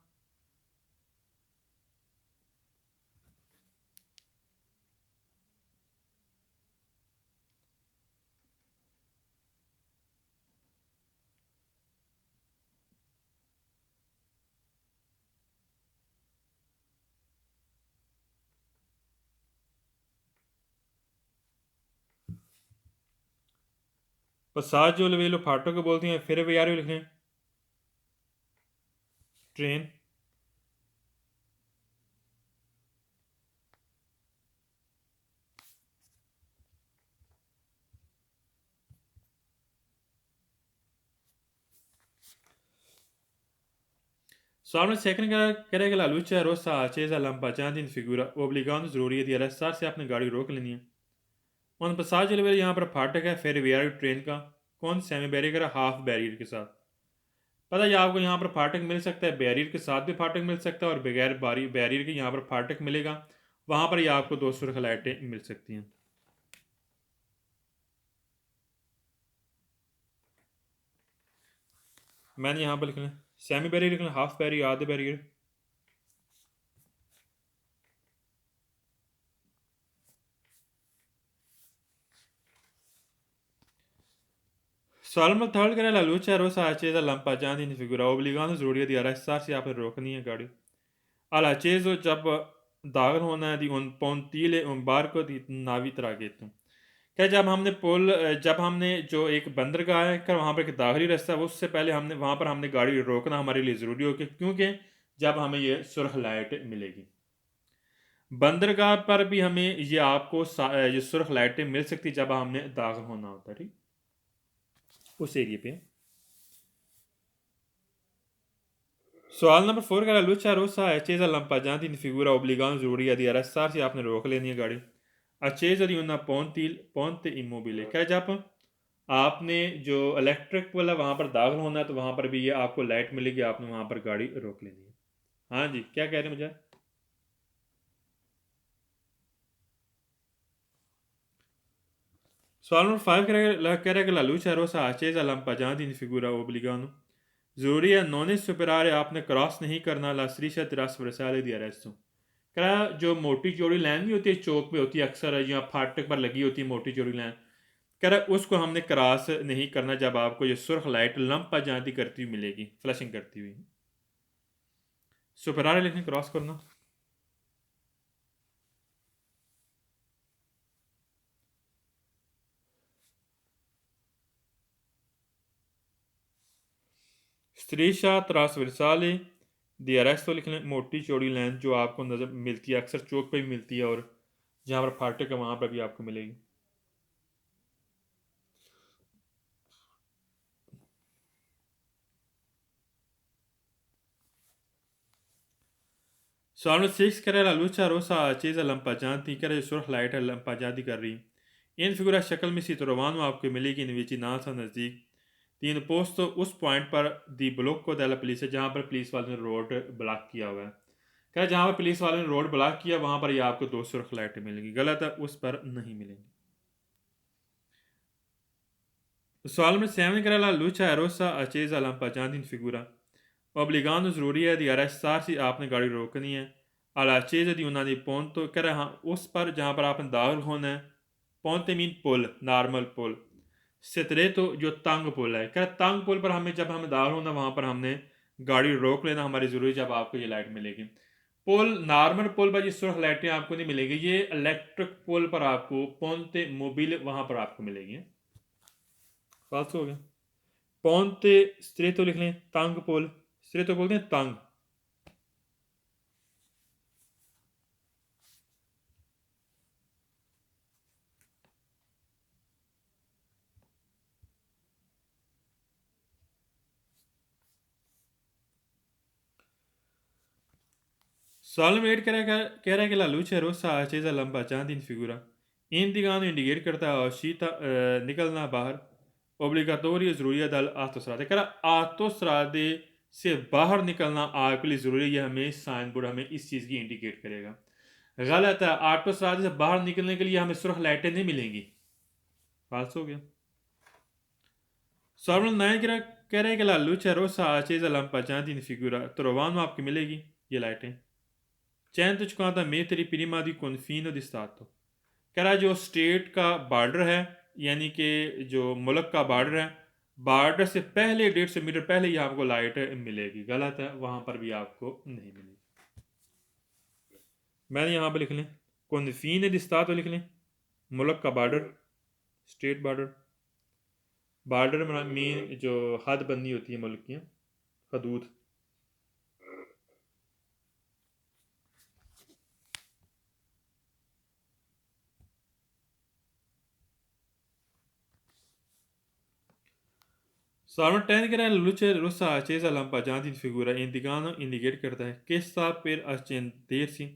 पसाज जो वे लोग फाटक को बोलते हैं, फिर वे यार लिखें ट्रेन। सवाल में सेकंड करेगा la luce rossa accesa lampeggiante in figura obbligando ज़रूरी है रफ्तार से आपने गाड़ी रोक लेनी है। उन पसाज लेवल यहाँ पर फाटक है, फिर वी आर ट्रेन का कौन सेमी बैरियर हाफ बैरियर के साथ। पता है आपको यहाँ पर फाटक मिल सकता है, बैरियर के साथ भी फाटक मिल सकता है और बगैर बैरियर के यहाँ पर फाटक मिलेगा, वहाँ पर ही आपको दो सुर्ख लाइटें मिल सकती हैं। मैंने यहाँ पर लिखना सेमी बैरियर लिखना, हाफ बैरियर, आधे बैरियर। सवाल नंबर थर्ड करें, la luce rossa accesa lampeggiante in figura obbligando ज़रूरी है रफ्तार से आपने रोकनी है गाड़ी। all'acceso जब दाखिल होना है दी उन पोंतीले उन बारको दी नावी तरागेतु। क्या जब हमने जो एक बंदरगाह है कर वहाँ पर एक दाखिली रास्ता है, उससे पहले हमने वहाँ पर हमने गाड़ी रोकना हमारे लिए ज़रूरी हो, क्योंकि जब हमें ये सुर्ख लाइट मिलेगी। बंदरगाह पर भी हमें ये आपको ये सुर्ख लाइटें मिल सकती जब हमने दाखिल होना होता है, ठीक। उस एरिए पे। सवाल नंबर 4 कह रहा है lucha rossa è accesa la lampeggiante in figura obbligando giuria di arrestarsi आपने रोक लेनी है गाड़ी। accesa di una ponte immobile कह रहा है जब आपने जो इलेक्ट्रिक वाला वहां पर दाखिल होना है तो वहां पर भी ये आपको लाइट मिलेगी, आपने वहां पर गाड़ी रोक लेनी है। हाँ जी, क्या कह रहे हैं मुझे? सवाल नंबर 5 कह रहा है कि la lucha rossa è accesa lampeggiante in figura obbligando जरूरी है नॉन सुपरारे आपने क्रॉस नहीं करना ला striscia trasversale di arresto। कह रहा है जो मोटी चौड़ी लाइन नहीं होती है चौक पे होती है अक्सर, यहाँ फाटक पर लगी होती है मोटी चौड़ी लाइन, कह रहा है उसको हमने क्रॉस नहीं करना जब आपको ये सुर्ख लाइट लंपा जाती करती हुई मिलेगी, फ्लैशिंग करती हुई। सुपरारे लिखने क्रॉस करना। स्त्रीशा त्रासवरसाले दी अरेस्तो लिख लें, मोटी चौड़ी लाइन जो आपको नजर मिलती है अक्सर चौक पे भी मिलती है और जहाँ पर फाटक है वहाँ पर भी आपको मिलेगी। सवाल नंबर 6 कह रहा है लूचा रोसा चीज़ लंपाजांती कह रहा है सुर्ख लाइट है लंपाजांती कर रही इन फिगुरा शक्ल में सी तो रवानो आपको मिलेगी इन ना सा नज़दीक तीन पोस्ट तो उस पॉइंट पर दी ब्लॉक को दैला पुलिस है जहाँ पर पुलिस वाले ने रोड ब्लॉक किया हुआ है। कह जहाँ पर पुलिस वाले ने रोड ब्लॉक किया वहाँ पर ये आपको दो सुर्ख लाइटें मिलेंगी, गलत है, उस पर नहीं मिलेंगी। सवाल में 7 कह रहा है लूचा रोसा अचेज़ा लंपाजांती इन फिगुरा ओब्लिगानो ज़रूरी है दी arrestar से आपने गाड़ी रोकनी है अला चीज़ दी उन्होंने पोंतो कह रहे हाँ उस पर जहाँ पर आपने दाखिल होना है। पोंते मीन पुल, नॉर्मल पुल। सेतरेतो जो तंग पुल है, कह रहे तंग पुल पर हमें जब हमें दाखिल होना वहाँ पर हमने गाड़ी रोक लेना हमारी ज़रूरी जब आपको ये लाइट मिलेगी। पुल नॉर्मल पुल पर ये सुर्ख लाइटें आपको नहीं मिलेगी, ये इलेक्ट्रिक पुल पर आपको पोंते मोबिल वहाँ पर आपको मिलेगी। फालतू हो गया। पोंते स्त्रेतो लिख लें, तंग पुल, स्त्रेतो बोलते हैं तंग। सॉलमेट कह रहा है कि la luce rossa accesa lampeggiante in figura indicando indicate करता है और शीता निकलना बाहर ओब्लिगाटोरी ज़रूरी दल आतोसरादे कह रहा आतोसरादे से बाहर निकलना आपके लिए ज़रूरी है, हमें साइन बोर्ड हमें इस चीज़ की इंडिकेट करेगा। गलत है, आतोसरादे से बाहर निकलने के लिए हमें सुर्ख लाइटें नहीं मिलेंगी, फाल्स हो गया। सॉलमेट 9 कह रहा है कि la luce rossa accesa lampeggiante in figura trovano आपकी मिलेगी ये लाइटें 150 metri prima di confine di stato। कह रहा है जो स्टेट का बॉर्डर है यानी कि जो मुल्क का बॉर्डर है, बॉर्डर से पहले 150 मीटर पहले ही आपको लाइट मिलेगी, गलत है, वहां पर भी आपको नहीं मिलेगी। मैंने यहाँ पर लिख लें कॉन्फीन दी स्टातो लिख लें, मुल्क का border, state border. Border mean जो हद बंदी होती है मुल्क की, हदूद। सॉल्वर 10 कह रहा है luce rossa accesa lampeggiante in figura indicando indicate करता है किस साथ पर accendere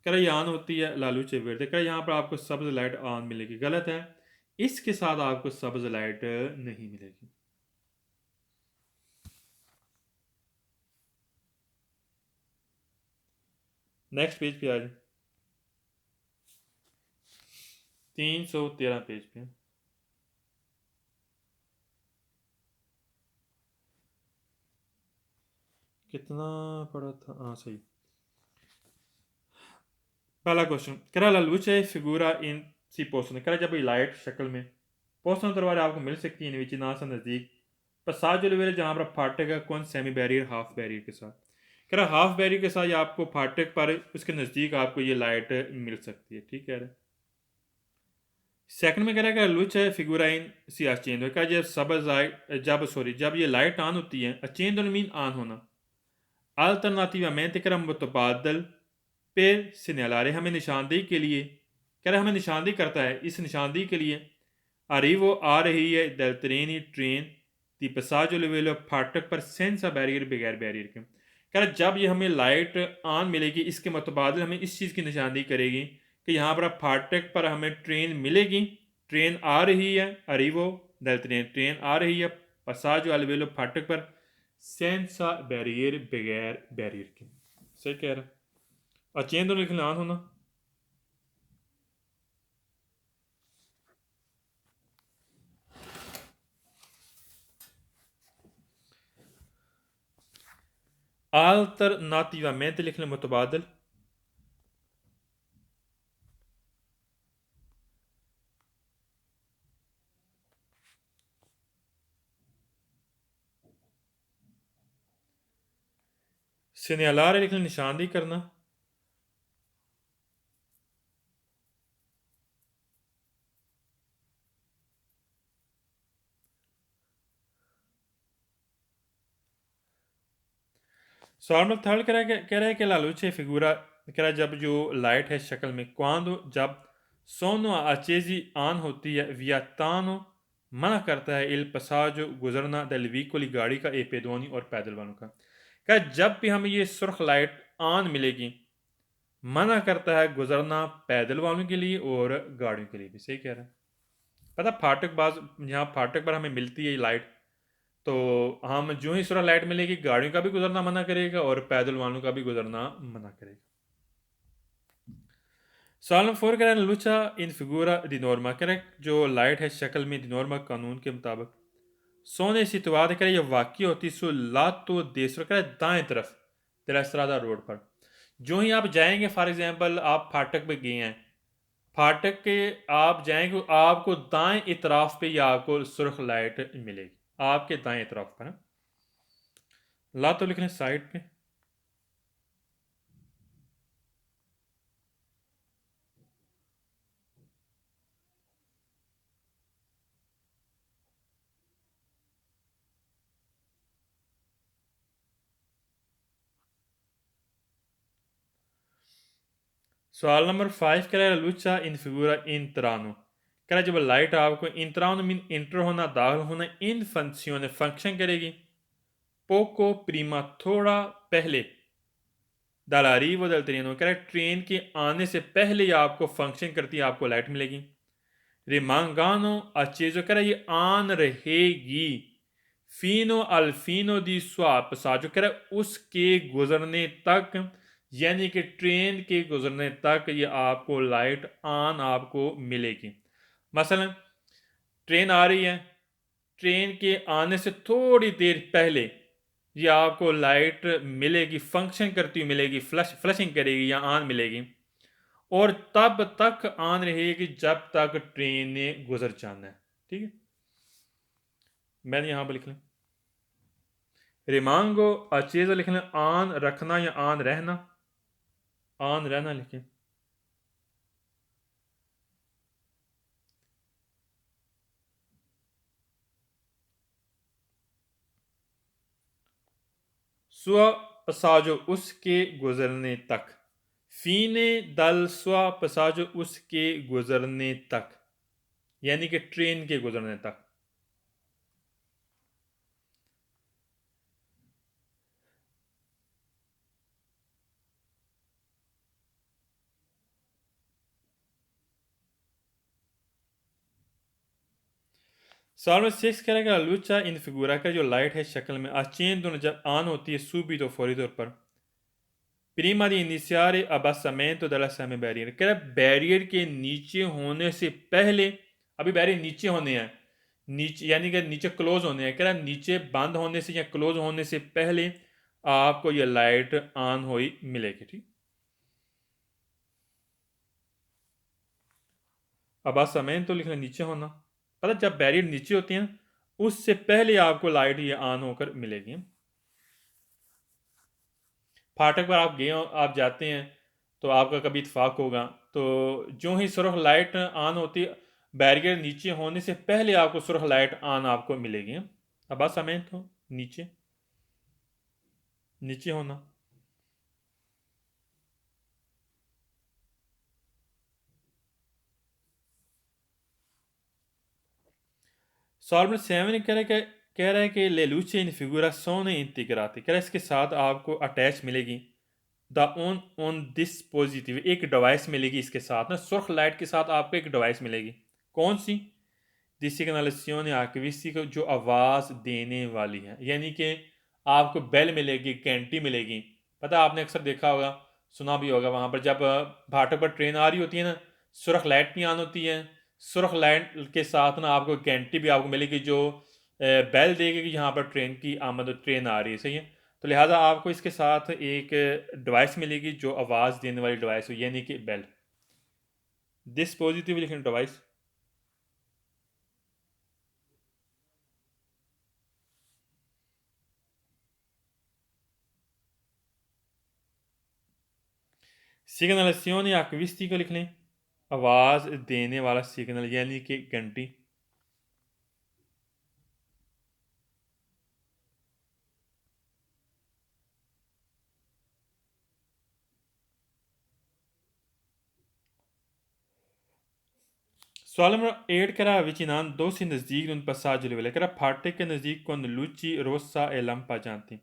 कह रहा है ऑन होती है la luce verde, कह रहा है यहाँ पर आपको सब्ज लाइट ऑन मिलेगी, गलत है, इसके साथ आपको सब्ज लाइट नहीं मिलेगी। नेक्स्ट पेज पे आ जाए, 313 पेज पे। कितना पड़ा था? हाँ सही। पहला क्वेश्चन कह रहा है luce figura in si possono, कह रहा है जब ये लाइट शक्ल में पोस्टों दरबार आपको मिल सकती है नीचे ना सा नज़दीक पसाज जो लेवल जहाँ पर फाटक है कौन सेमी बैरियर हाफ बैरियर के साथ, कह रहा हाफ बैरियर के साथ आपको फाटक पर उसके नज़दीक आपको ये लाइट मिल सकती है, ठीक कह रहा है। सेकंड में कह रहा है लुच है फिगुरा इन सी अचेंदो का जब सबज लाइट जब ये लाइट ऑन होती है, अचेंदो मीन ऑन होना, अल्टरनेटिवamente कह रहा मुतबादल पे सिग्नलारे हमें निशानदेही के लिए, कह रहा हमें निशानदेही करता है, इस निशानदेही के लिए Arrivo आ रही है del treni ट्रेन दी passaggio livello फाटक पर senza बैरियर बगैर बैरियर के। कह रहा जब ये हमें लाइट ऑन मिलेगी इसके मुतबादिल हमें इस चीज़ की निशानदेही करेगी कि यहाँ पर फाटक पर हमें ट्रेन मिलेगी, ट्रेन आ रही है, अरीवो del treni ट्रेन आ रही है passaggio al livello फाटक पर senza बैरियर बगैर बैरियर के। सही कह रहा। और चेन तो लिखना आन होना। Alternativamente लिखना मुतबादल। segnalare लिखना निशानदेही करना। सवाल में थर्ड कह रहा है कि la luce figura कह रहा है जब जो लाइट है शक्ल में quando जब sono accesi ऑन होती है vietano मना करता है il passaggio गुजरना del veicoli गाड़ी का ए pedoni और पैदल वालों का। क्या जब भी हमें ये सुर्ख लाइट ऑन मिलेगी मना करता है गुजरना पैदल वालों के लिए और गाड़ियों के लिए भी। सही कह रहा है। पता फाटक बाज यहाँ फाटक पर हमें मिलती है लाइट तो हम जो ही सुरह लाइट मिलेगी गाड़ियों का भी गुजरना मना करेगा और पैदल वालों का भी गुजरना मना करेगा। सवाल नंबर 4 कह रहा है लुचा इन फिगूरा दी नॉर्मा कह रहा है जो लाइट है शक्ल में दी नॉर्मा कानून के मुताबिक सोने सितवाद कह रहा है ये वाकई होती सो लातो देसर कह रहा है दाएं तरफ तिलस्त्रादा रोड पर। जो ही आप जाएंगे फॉर एग्जांपल आप फाटक पे गए हैं, फाटक के आप जाएंगे आपको दाएं इतराफ पे या आपको सुर्ख लाइट मिलेगी आपके दाएं इतराफ पर। ला तो लिख लें साइड पे। सवाल नंबर 5 कह रहा है लुचा इन फिगूरा इन तरानो कह रहा है जब लाइट आपको इन तरानो मीन इंटर होना दाखिल होना इन फंक्शन फंक्शन करेगी पोको प्रीमा थोड़ा पहले दलारी वो दल ट्रेन कह रहा है ट्रेन के आने से पहले ही आपको फंक्शन करती है आपको लाइट मिलेगी। रिमांगानो अचेजो कह रहा है ये आन रहेगी फीनो अल्फीनो दी स्वाप साजो कह रहा है उसके गुजरने तक यानी कि ट्रेन के गुजरने तक ये आपको लाइट ऑन आपको मिलेगी। मसलन ट्रेन आ रही है, ट्रेन के आने से थोड़ी देर पहले ये आपको लाइट मिलेगी, फंक्शन करती हुई मिलेगी, फ्लशिंग करेगी या ऑन मिलेगी और तब तक ऑन रहेगी जब तक ट्रेन ने गुजर जाना है। ठीक है, मैंने यहां पर लिख लें रिमांगो अचेज लिख लें ऑन रखना या ऑन रहना, ऑन रहना लिखें। स्व पसाजो उसके गुजरने तक, फीने दल स्व पसाजो उसके गुजरने तक यानी कि ट्रेन के गुजरने तक। सवाल में 6 करेगा लुचा इन फिगूरा का जो लाइट है शक्ल में अचेन दोनों जब ऑन होती है सूबी तो फौरी तौर पर प्रीमा दी iniziare abbassamento della seme barrier कह रहा बैरियर के नीचे होने से पहले, अभी बैरियर नीचे होने हैं नीचे यानी कि नीचे क्लोज होने हैं, कह रहा नीचे बंद होने से या क्लोज होने से पहले आपको ये लाइट ऑन हुई मिलेगी। ठीक, abbassamento लिखना नीचे होना, पता जब बैरियर नीचे होती है उससे पहले आपको लाइट ये ऑन होकर मिलेगी। फाटक पर आप गए हो, आप जाते हैं तो आपका कभी इत्फाक होगा तो जो ही सुरख लाइट ऑन होती बैरियर नीचे होने से पहले आपको सुरख लाइट ऑन आपको मिलेगी। अब बात समय तो नीचे नीचे होना। सवाल नंबर 7 कह रहा है कि ले लूचे इन फिगुरासोने इंटीग्राती, कह रहा है इसके साथ आपको अटैच मिलेगी द ऑन ऑन डिस्पोजिटिव, एक डिवाइस मिलेगी इसके साथ ना, सुर्ख लाइट के साथ आपको एक डिवाइस मिलेगी। कौन सी? दी सिग्नलाzione acquistica, जो आवाज़ देने वाली है, यानी कि आपको बेल मिलेगी, घंटी मिलेगी। पता आपने अक्सर देखा होगा, सुना भी होगा, वहाँ पर जब फाटक पर ट्रेन आ रही होती है ना, सुर्ख लाइट नहीं ऑन होती है, सुर्ख लाइट के साथ ना आपको घंटी भी आपको मिलेगी जो बेल देगी कि यहाँ पर ट्रेन की आमद, ट्रेन आ रही है, सही है। तो लिहाजा आपको इसके साथ एक डिवाइस मिलेगी जो आवाज़ देने वाली डिवाइस हो, यानी कि बेल। दिस पॉजिटिव लिखें डिवाइस। सिग्नलाzione acquistica लिख लें, आवाज़ देने वाला सिग्नल यानी कि घंटी। सवाल नंबर 8 कह रहा विचिनान दो से नज़दीक उन passaggio livello, कह रहा फाटक के नज़दीक कौन लूची रोसा ए लंपा जानती,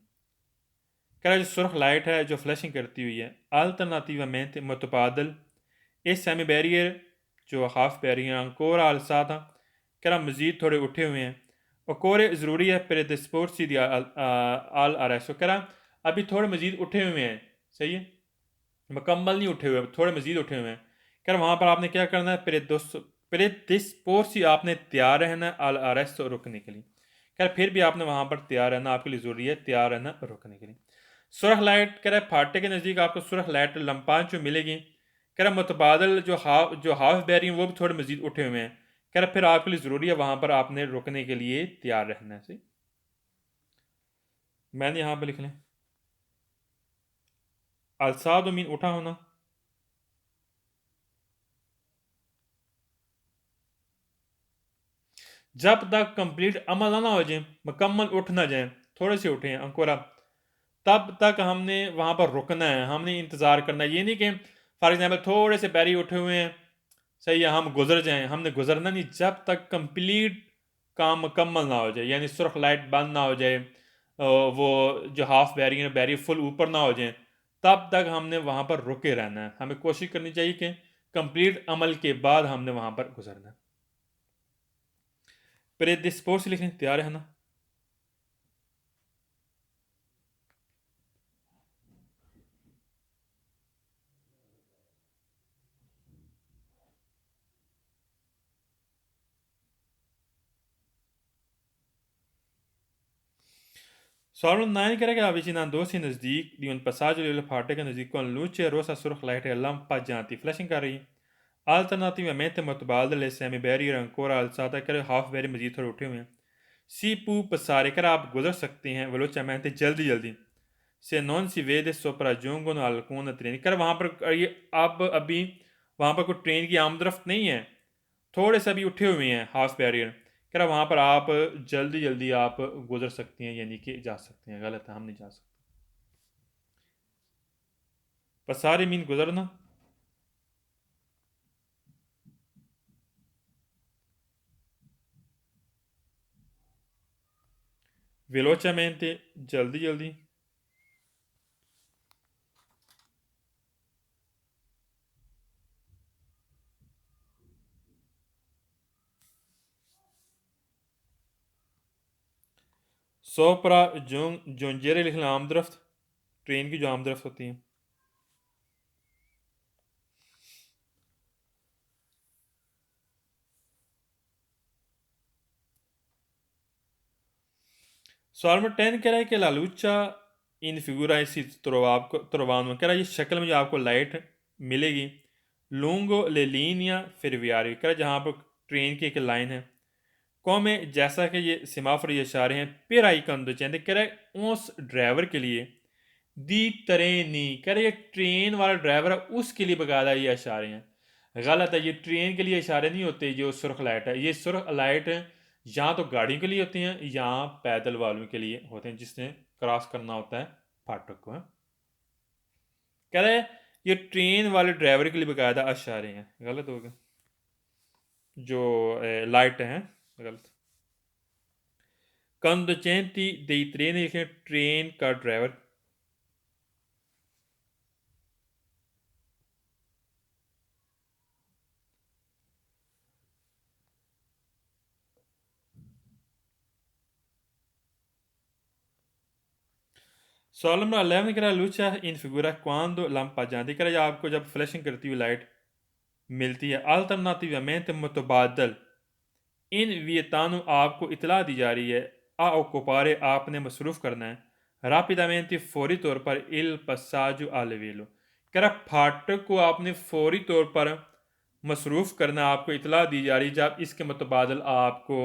कह रहा जो सुर्ख लाइट है जो फ्लैशिंग करती हुई है, अल्टरनाटिवamente मुतबादल इस सेमी बैरियर जो हाफ बैरियर अंकोरा अलसा था, कह रहा मज़ीद थोड़े उठे हुए हैं, और कोरे ज़रूरी है पर डिस्पोर्सी दिया अल अरेसो, कह रहा अभी थोड़े मज़ीद उठे हुए हैं, सही है, मुकम्मल नहीं उठे हुए, थोड़े मज़ीद उठे हुए हैं। कह रहा वहाँ पर आपने क्या करना है, प्रेडिस्पोर्सी आपने तैयार रहना है अल अरेसो रुकने के लिए। कह रहा फिर भी आपने वहाँ पर तैयार रहना आपके लिए ज़रूरी है, तैयार रहना रुकने के लिए। सुरख लाइट कह रहा है फाटे के नज़दीक आपको सुरख लाइट लंपांचो मिलेगी, कह रहा मुतबादल जो हाफ बैरिंग वो भी थोड़े मज़ीद उठे हुए हैं, कह रहा फिर आपके लिए ज़रूरी है वहाँ पर आपने रुकने के लिए तैयार रहना है, सही। मैंने यहाँ पर लिख लें अलसाद मीन उठा होना, जब तक कंप्लीट अमल ना हो जाए, मुकम्मल उठ ना जाए, थोड़े से उठे हैं अंकुरा, तब तक हमने वहाँ पर रुकना है, हमने इंतज़ार करना है। ये नहीं कि फॉर एग्जांपल थोड़े से बैरी उठे हुए हैं, सही है, हम गुजर जाएं, हमने गुजरना नहीं जब तक कंप्लीट काम मुकम्मल ना हो जाए, यानी सुर्ख लाइट बंद ना हो जाए, वो जो हाफ बैरियर बैरियर फुल ऊपर ना हो जाए, तब तक हमने वहाँ पर रुके रहना है। हमें कोशिश करनी चाहिए कि कंप्लीट अमल के बाद हमने वहाँ पर गुजरना है। प्रेडिस्पोज लिखने तैयार है ना। Solo non che avvicinando si नज़दीक di un passaggio del फाटक के नज़दीक con luce rosa सुर्ख लाइट है lampeggianti flashing कर रही है। Alternativamente मुतबादल semi barrier ancora alzata कर हाफ बैरी मजीद थोड़े उठे हुए हैं। Si può passare कर आप गुजर सकते हैं velocemente जल्दी जल्दी, से non si vede sopraggiungono alcune treni, कर वहाँ पर ये अब अभी वहाँ पर कोई ट्रेन की आमदरफ्त नहीं है, थोड़े से अभी उठे हुए हैं हाफ बैरियर, कह रहा वहाँ पर आप जल्दी जल्दी आप गुजर सकते हैं, यानी कि जा सकते हैं, गलत है, हम नहीं जा सकते। पसारे मीन गुजरना। वेलोचामेंटे जल्दी जल्दी। सोपरा जोंजेरे लिखना आमदरफ्त, ट्रेन की जो आमदरफ्त होती है। सवाल नंबर 10 कह रहा है कि लालूचा इन फिगुरा इसी तरोवान कह रहा है ये शक्ल में जो आपको लाइट मिलेगी लूंगो ले लीनिया फिर वियारी, कह रहा है जहाँ पर ट्रेन की एक लाइन है कौम में, जैसा कि ये सिमाफर ये इशारे हैं पेर आई कंदो चाहते, कह रहा है उस ड्राइवर के लिए दी तरह नहीं, कह रहे ये ट्रेन वाला ड्राइवर है उसके लिए बकायदा ये इशारे हैं। गलत है, ये ट्रेन के लिए इशारे नहीं होते जो सुर्ख लाइट है, ये सुर्ख लाइट या तो गाड़ियों के लिए होती हैं या पैदल वालों के लिए होते हैं जिसने क्रॉस करना होता है फाटक को, है। कह रहे हैं ये ट्रेन वाले ड्राइवर के लिए बकायदा इशारे हैं, गलत हो गया, जो लाइट हैं, गलत। conducenti dei treni लिखें ट्रेन का ड्राइवर। सवाल नंबर 11 कह रहा लूचा इन फिगुरा क्वांडो lampeggiante कह रहा आपको जब फ्लैशिंग करती हुई लाइट मिलती है alternativamente मुतबादल इन वियतानु आपको इतला दी जा रही है आ ओक्युपारे आपने मसरूफ़ करना है रापिदामेंटी फौरी तौर पर इल पसाजो आलेवेलो कह रहा फाटक को आपने फौरी तौर पर मसरूफ़ करना आपको इतला दी जा रही है जब इसके मुतबादल आपको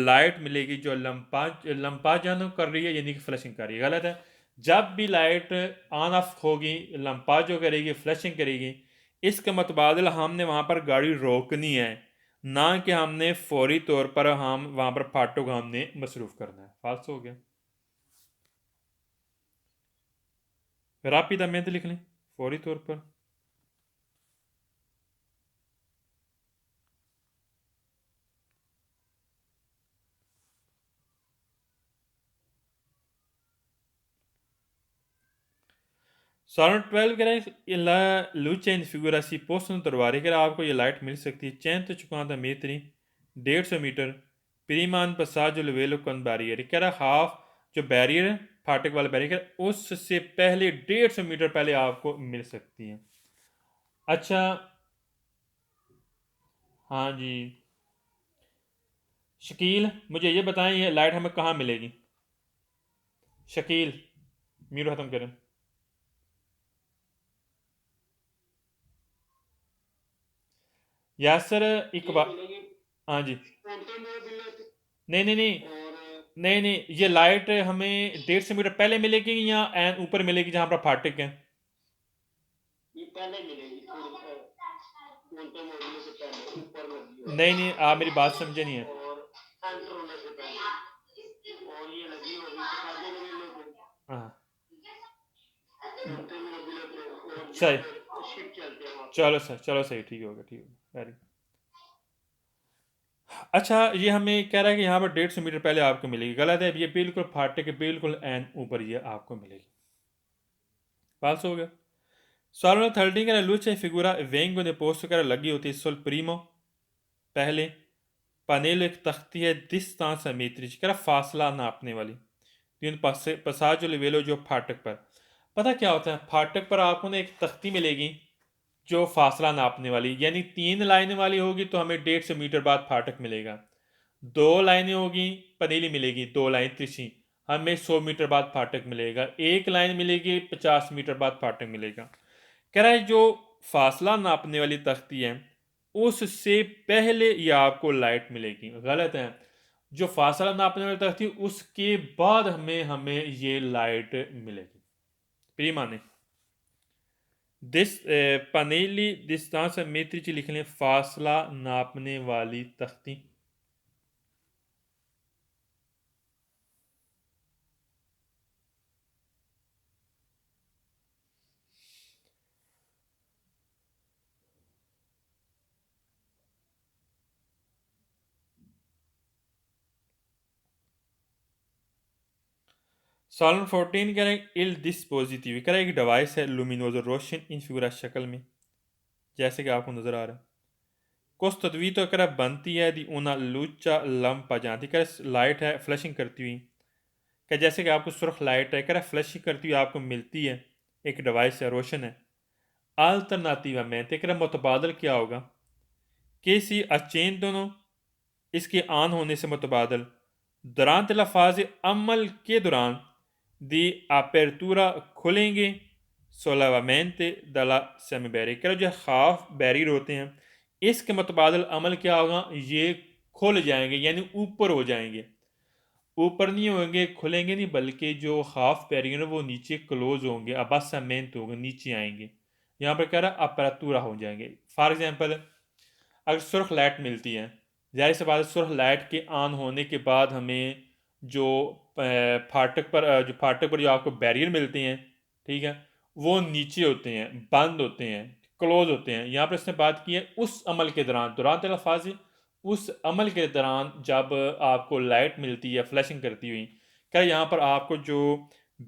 लाइट मिलेगी जो लंपा जानो कर रही है यानी कि फ्लैशिंग कर रही है। गलत है। जब भी लाइट ऑन ऑफ होगी लंपा जो करेगी फ्लैशिंग करेगी इसके मुतबादल हमने वहाँ पर गाड़ी रोकनी है ना कि हमने फौरी तौर पर हम वहाँ पर फाटो को हमने मसरूफ़ करना है। फाल्स हो गया। रापिदामेंट लिख लें फौरी तौर पर। सवाल 12 कह रहा है la luce in figura si possono trovare कह रहा है आपको ये लाइट मिल सकती है 150 metri 150 मीटर प्रीमान passaggio livello con barriere कह रहा हाफ जो बैरियर है फाटक वाला बैरियर उससे पहले 150 मीटर पहले आपको मिल सकती है। अच्छा हाँ जी शकील मुझे ये बताएं ये लाइट हमें कहाँ मिलेगी। शकील मीर ख़त्म करें। यासर इकबाल हाँ जी नहीं नहीं नहीं नहीं नहीं ये लाइट हमें 150 मीटर पहले मिलेगी या एन ऊपर मिलेगी जहां पर फाटक है। ये पहले मिलेगी नहीं नहीं आप मेरी बात समझे नहीं है। हाँ सही चलो सही ठीक होगा ठीक होगा वेरी। अच्छा ये हमें कह रहा है कि यहाँ पर 150 मीटर पहले आपको मिलेगी। गलत है ये बिल्कुल फाटक के बिल्कुल एन ऊपर ये आपको मिलेगी। पास हो गया। सवाल नंबर 13 कह लूचे फिगुरा वेंगो ने पोस्ट कर लगी होती है सोल प्रीमो पहले पानेल एक तख्ती है डिस्टेंस मीट्री कह फासला नापने वाली तीन पसाजो लिवेलो जो फाटक पर पता क्या होता है फाटक पर आपको ना एक तख्ती मिलेगी जो फासला नापने वाली यानी 3 लाइनें वाली होगी तो हमें 150 मीटर बाद फाटक मिलेगा। 2 लाइनें होगी पनीली मिलेगी 2 लाइन तिरछी हमें 100 मीटर बाद फाटक मिलेगा। एक लाइन मिलेगी 50 मीटर बाद फाटक मिलेगा। कह रहा है जो फासला नापने वाली तख्ती है उससे पहले ये आपको लाइट मिलेगी। गलत है। जो फासला नापने वाली तख्ती उसके बाद हमें हमें ये लाइट मिलेगी। प्रिय माने पनेली डिस्टेंस मीट्रिक लिख लें फासला नापने वाली तख्ती। सवाल 14 कह रहे हैं इल डिस्पोजिटिव कह रहा है एक डिवाइस है लुमिनोजो रोशन इन फिगुरा शक्ल में जैसे कि आपको नज़र आ रहा है कुछ तदवी तो कर बनती है दी उना लूचा लंपा जाती कर लाइट है फ्लैशिंग करती हुई क्या जैसे कि आपको सुर्ख लाइट है कर फ्लैशिंग करती हुई आपको मिलती है एक डिवाइस है रोशन है अल्टरनाटिवamente कर मुतबादल क्या होगा कि सी अचेन दोनों इसके आन होने से मुतबादल दुरान लफाज अमल के दौरान दी apertura खुलेंगे solamente dalla semiबैरियर कह जो हाफ बैरियर होते हैं इसके मुतबादल अमल क्या होगा ये खुल जाएंगे यानी ऊपर हो जाएंगे। ऊपर नहीं होंगे खुलेंगे नहीं बल्कि जो हाफ बैरियर है वो नीचे क्लोज होंगे अबासामेंट होंगे नीचे आएंगे। यहाँ पर कह रहा है अपेरतूरा हो जाएंगे। फॉर एग्जांपल अगर सुर्ख लाइट मिलती है जाहिर सी बात है सुर्ख लाइट के ऑन होने के बाद हमें जो फाटक पर जो आपको बैरियर मिलते हैं ठीक है वो नीचे होते हैं बंद होते हैं क्लोज होते हैं। यहाँ पर इसने बात की है उस अमल के दौरान दुरान तलफाजी उस अमल के दौरान जब आपको लाइट मिलती है फ्लैशिंग करती हुई, क्या यहाँ पर आपको जो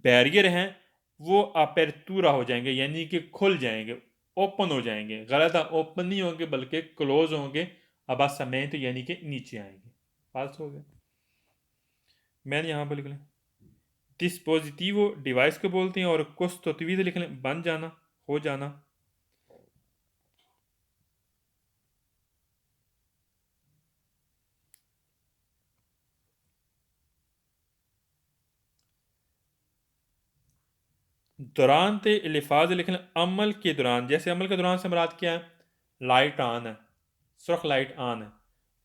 बैरियर हैं वो अपेरतूरा हो जाएंगे, यानी कि खुल जाएंगे, ओपन हो जाएंगे। गलत है, ओपन नहीं होंगे बल्कि क्लोज होंगे। अब समेत यानी कि नीचे आएंगे। पास हो गया। मैंने यहाँ पर लिख लें डिस्पोजिटिव डिवाइस को बोलते हैं, और कोस्टोटिविद लिख लें बन जाना, हो जाना। दौरान ते लिफाज लिख लें अमल के दौरान। जैसे अमल के दौरान से मुराद क्या है? लाइट ऑन है, सुर्ख लाइट ऑन है,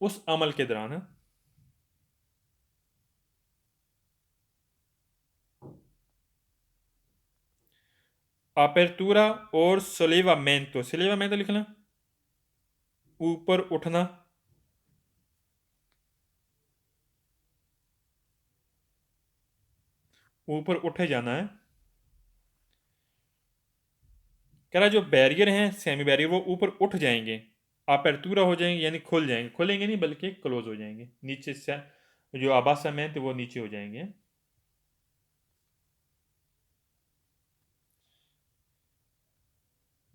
उस अमल के दौरान है। अपेरतूरा और सोलेवामेंटो, सोलेवामेंटो लिख लें ऊपर उठना, ऊपर उठे जाना है। कह रहा जो बैरियर हैं सेमी बैरियर वो ऊपर उठ जाएंगे, अपेरतूरा हो जाएंगे यानी खुल जाएंगे, खुलेंगे नहीं बल्कि क्लोज हो जाएंगे। नीचे से जो आबासमेंट वो नीचे हो जाएंगे।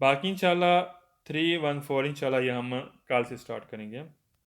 बाकी इंशाल्लाह 314 इंशाल्लाह ये हम कल से स्टार्ट करेंगे।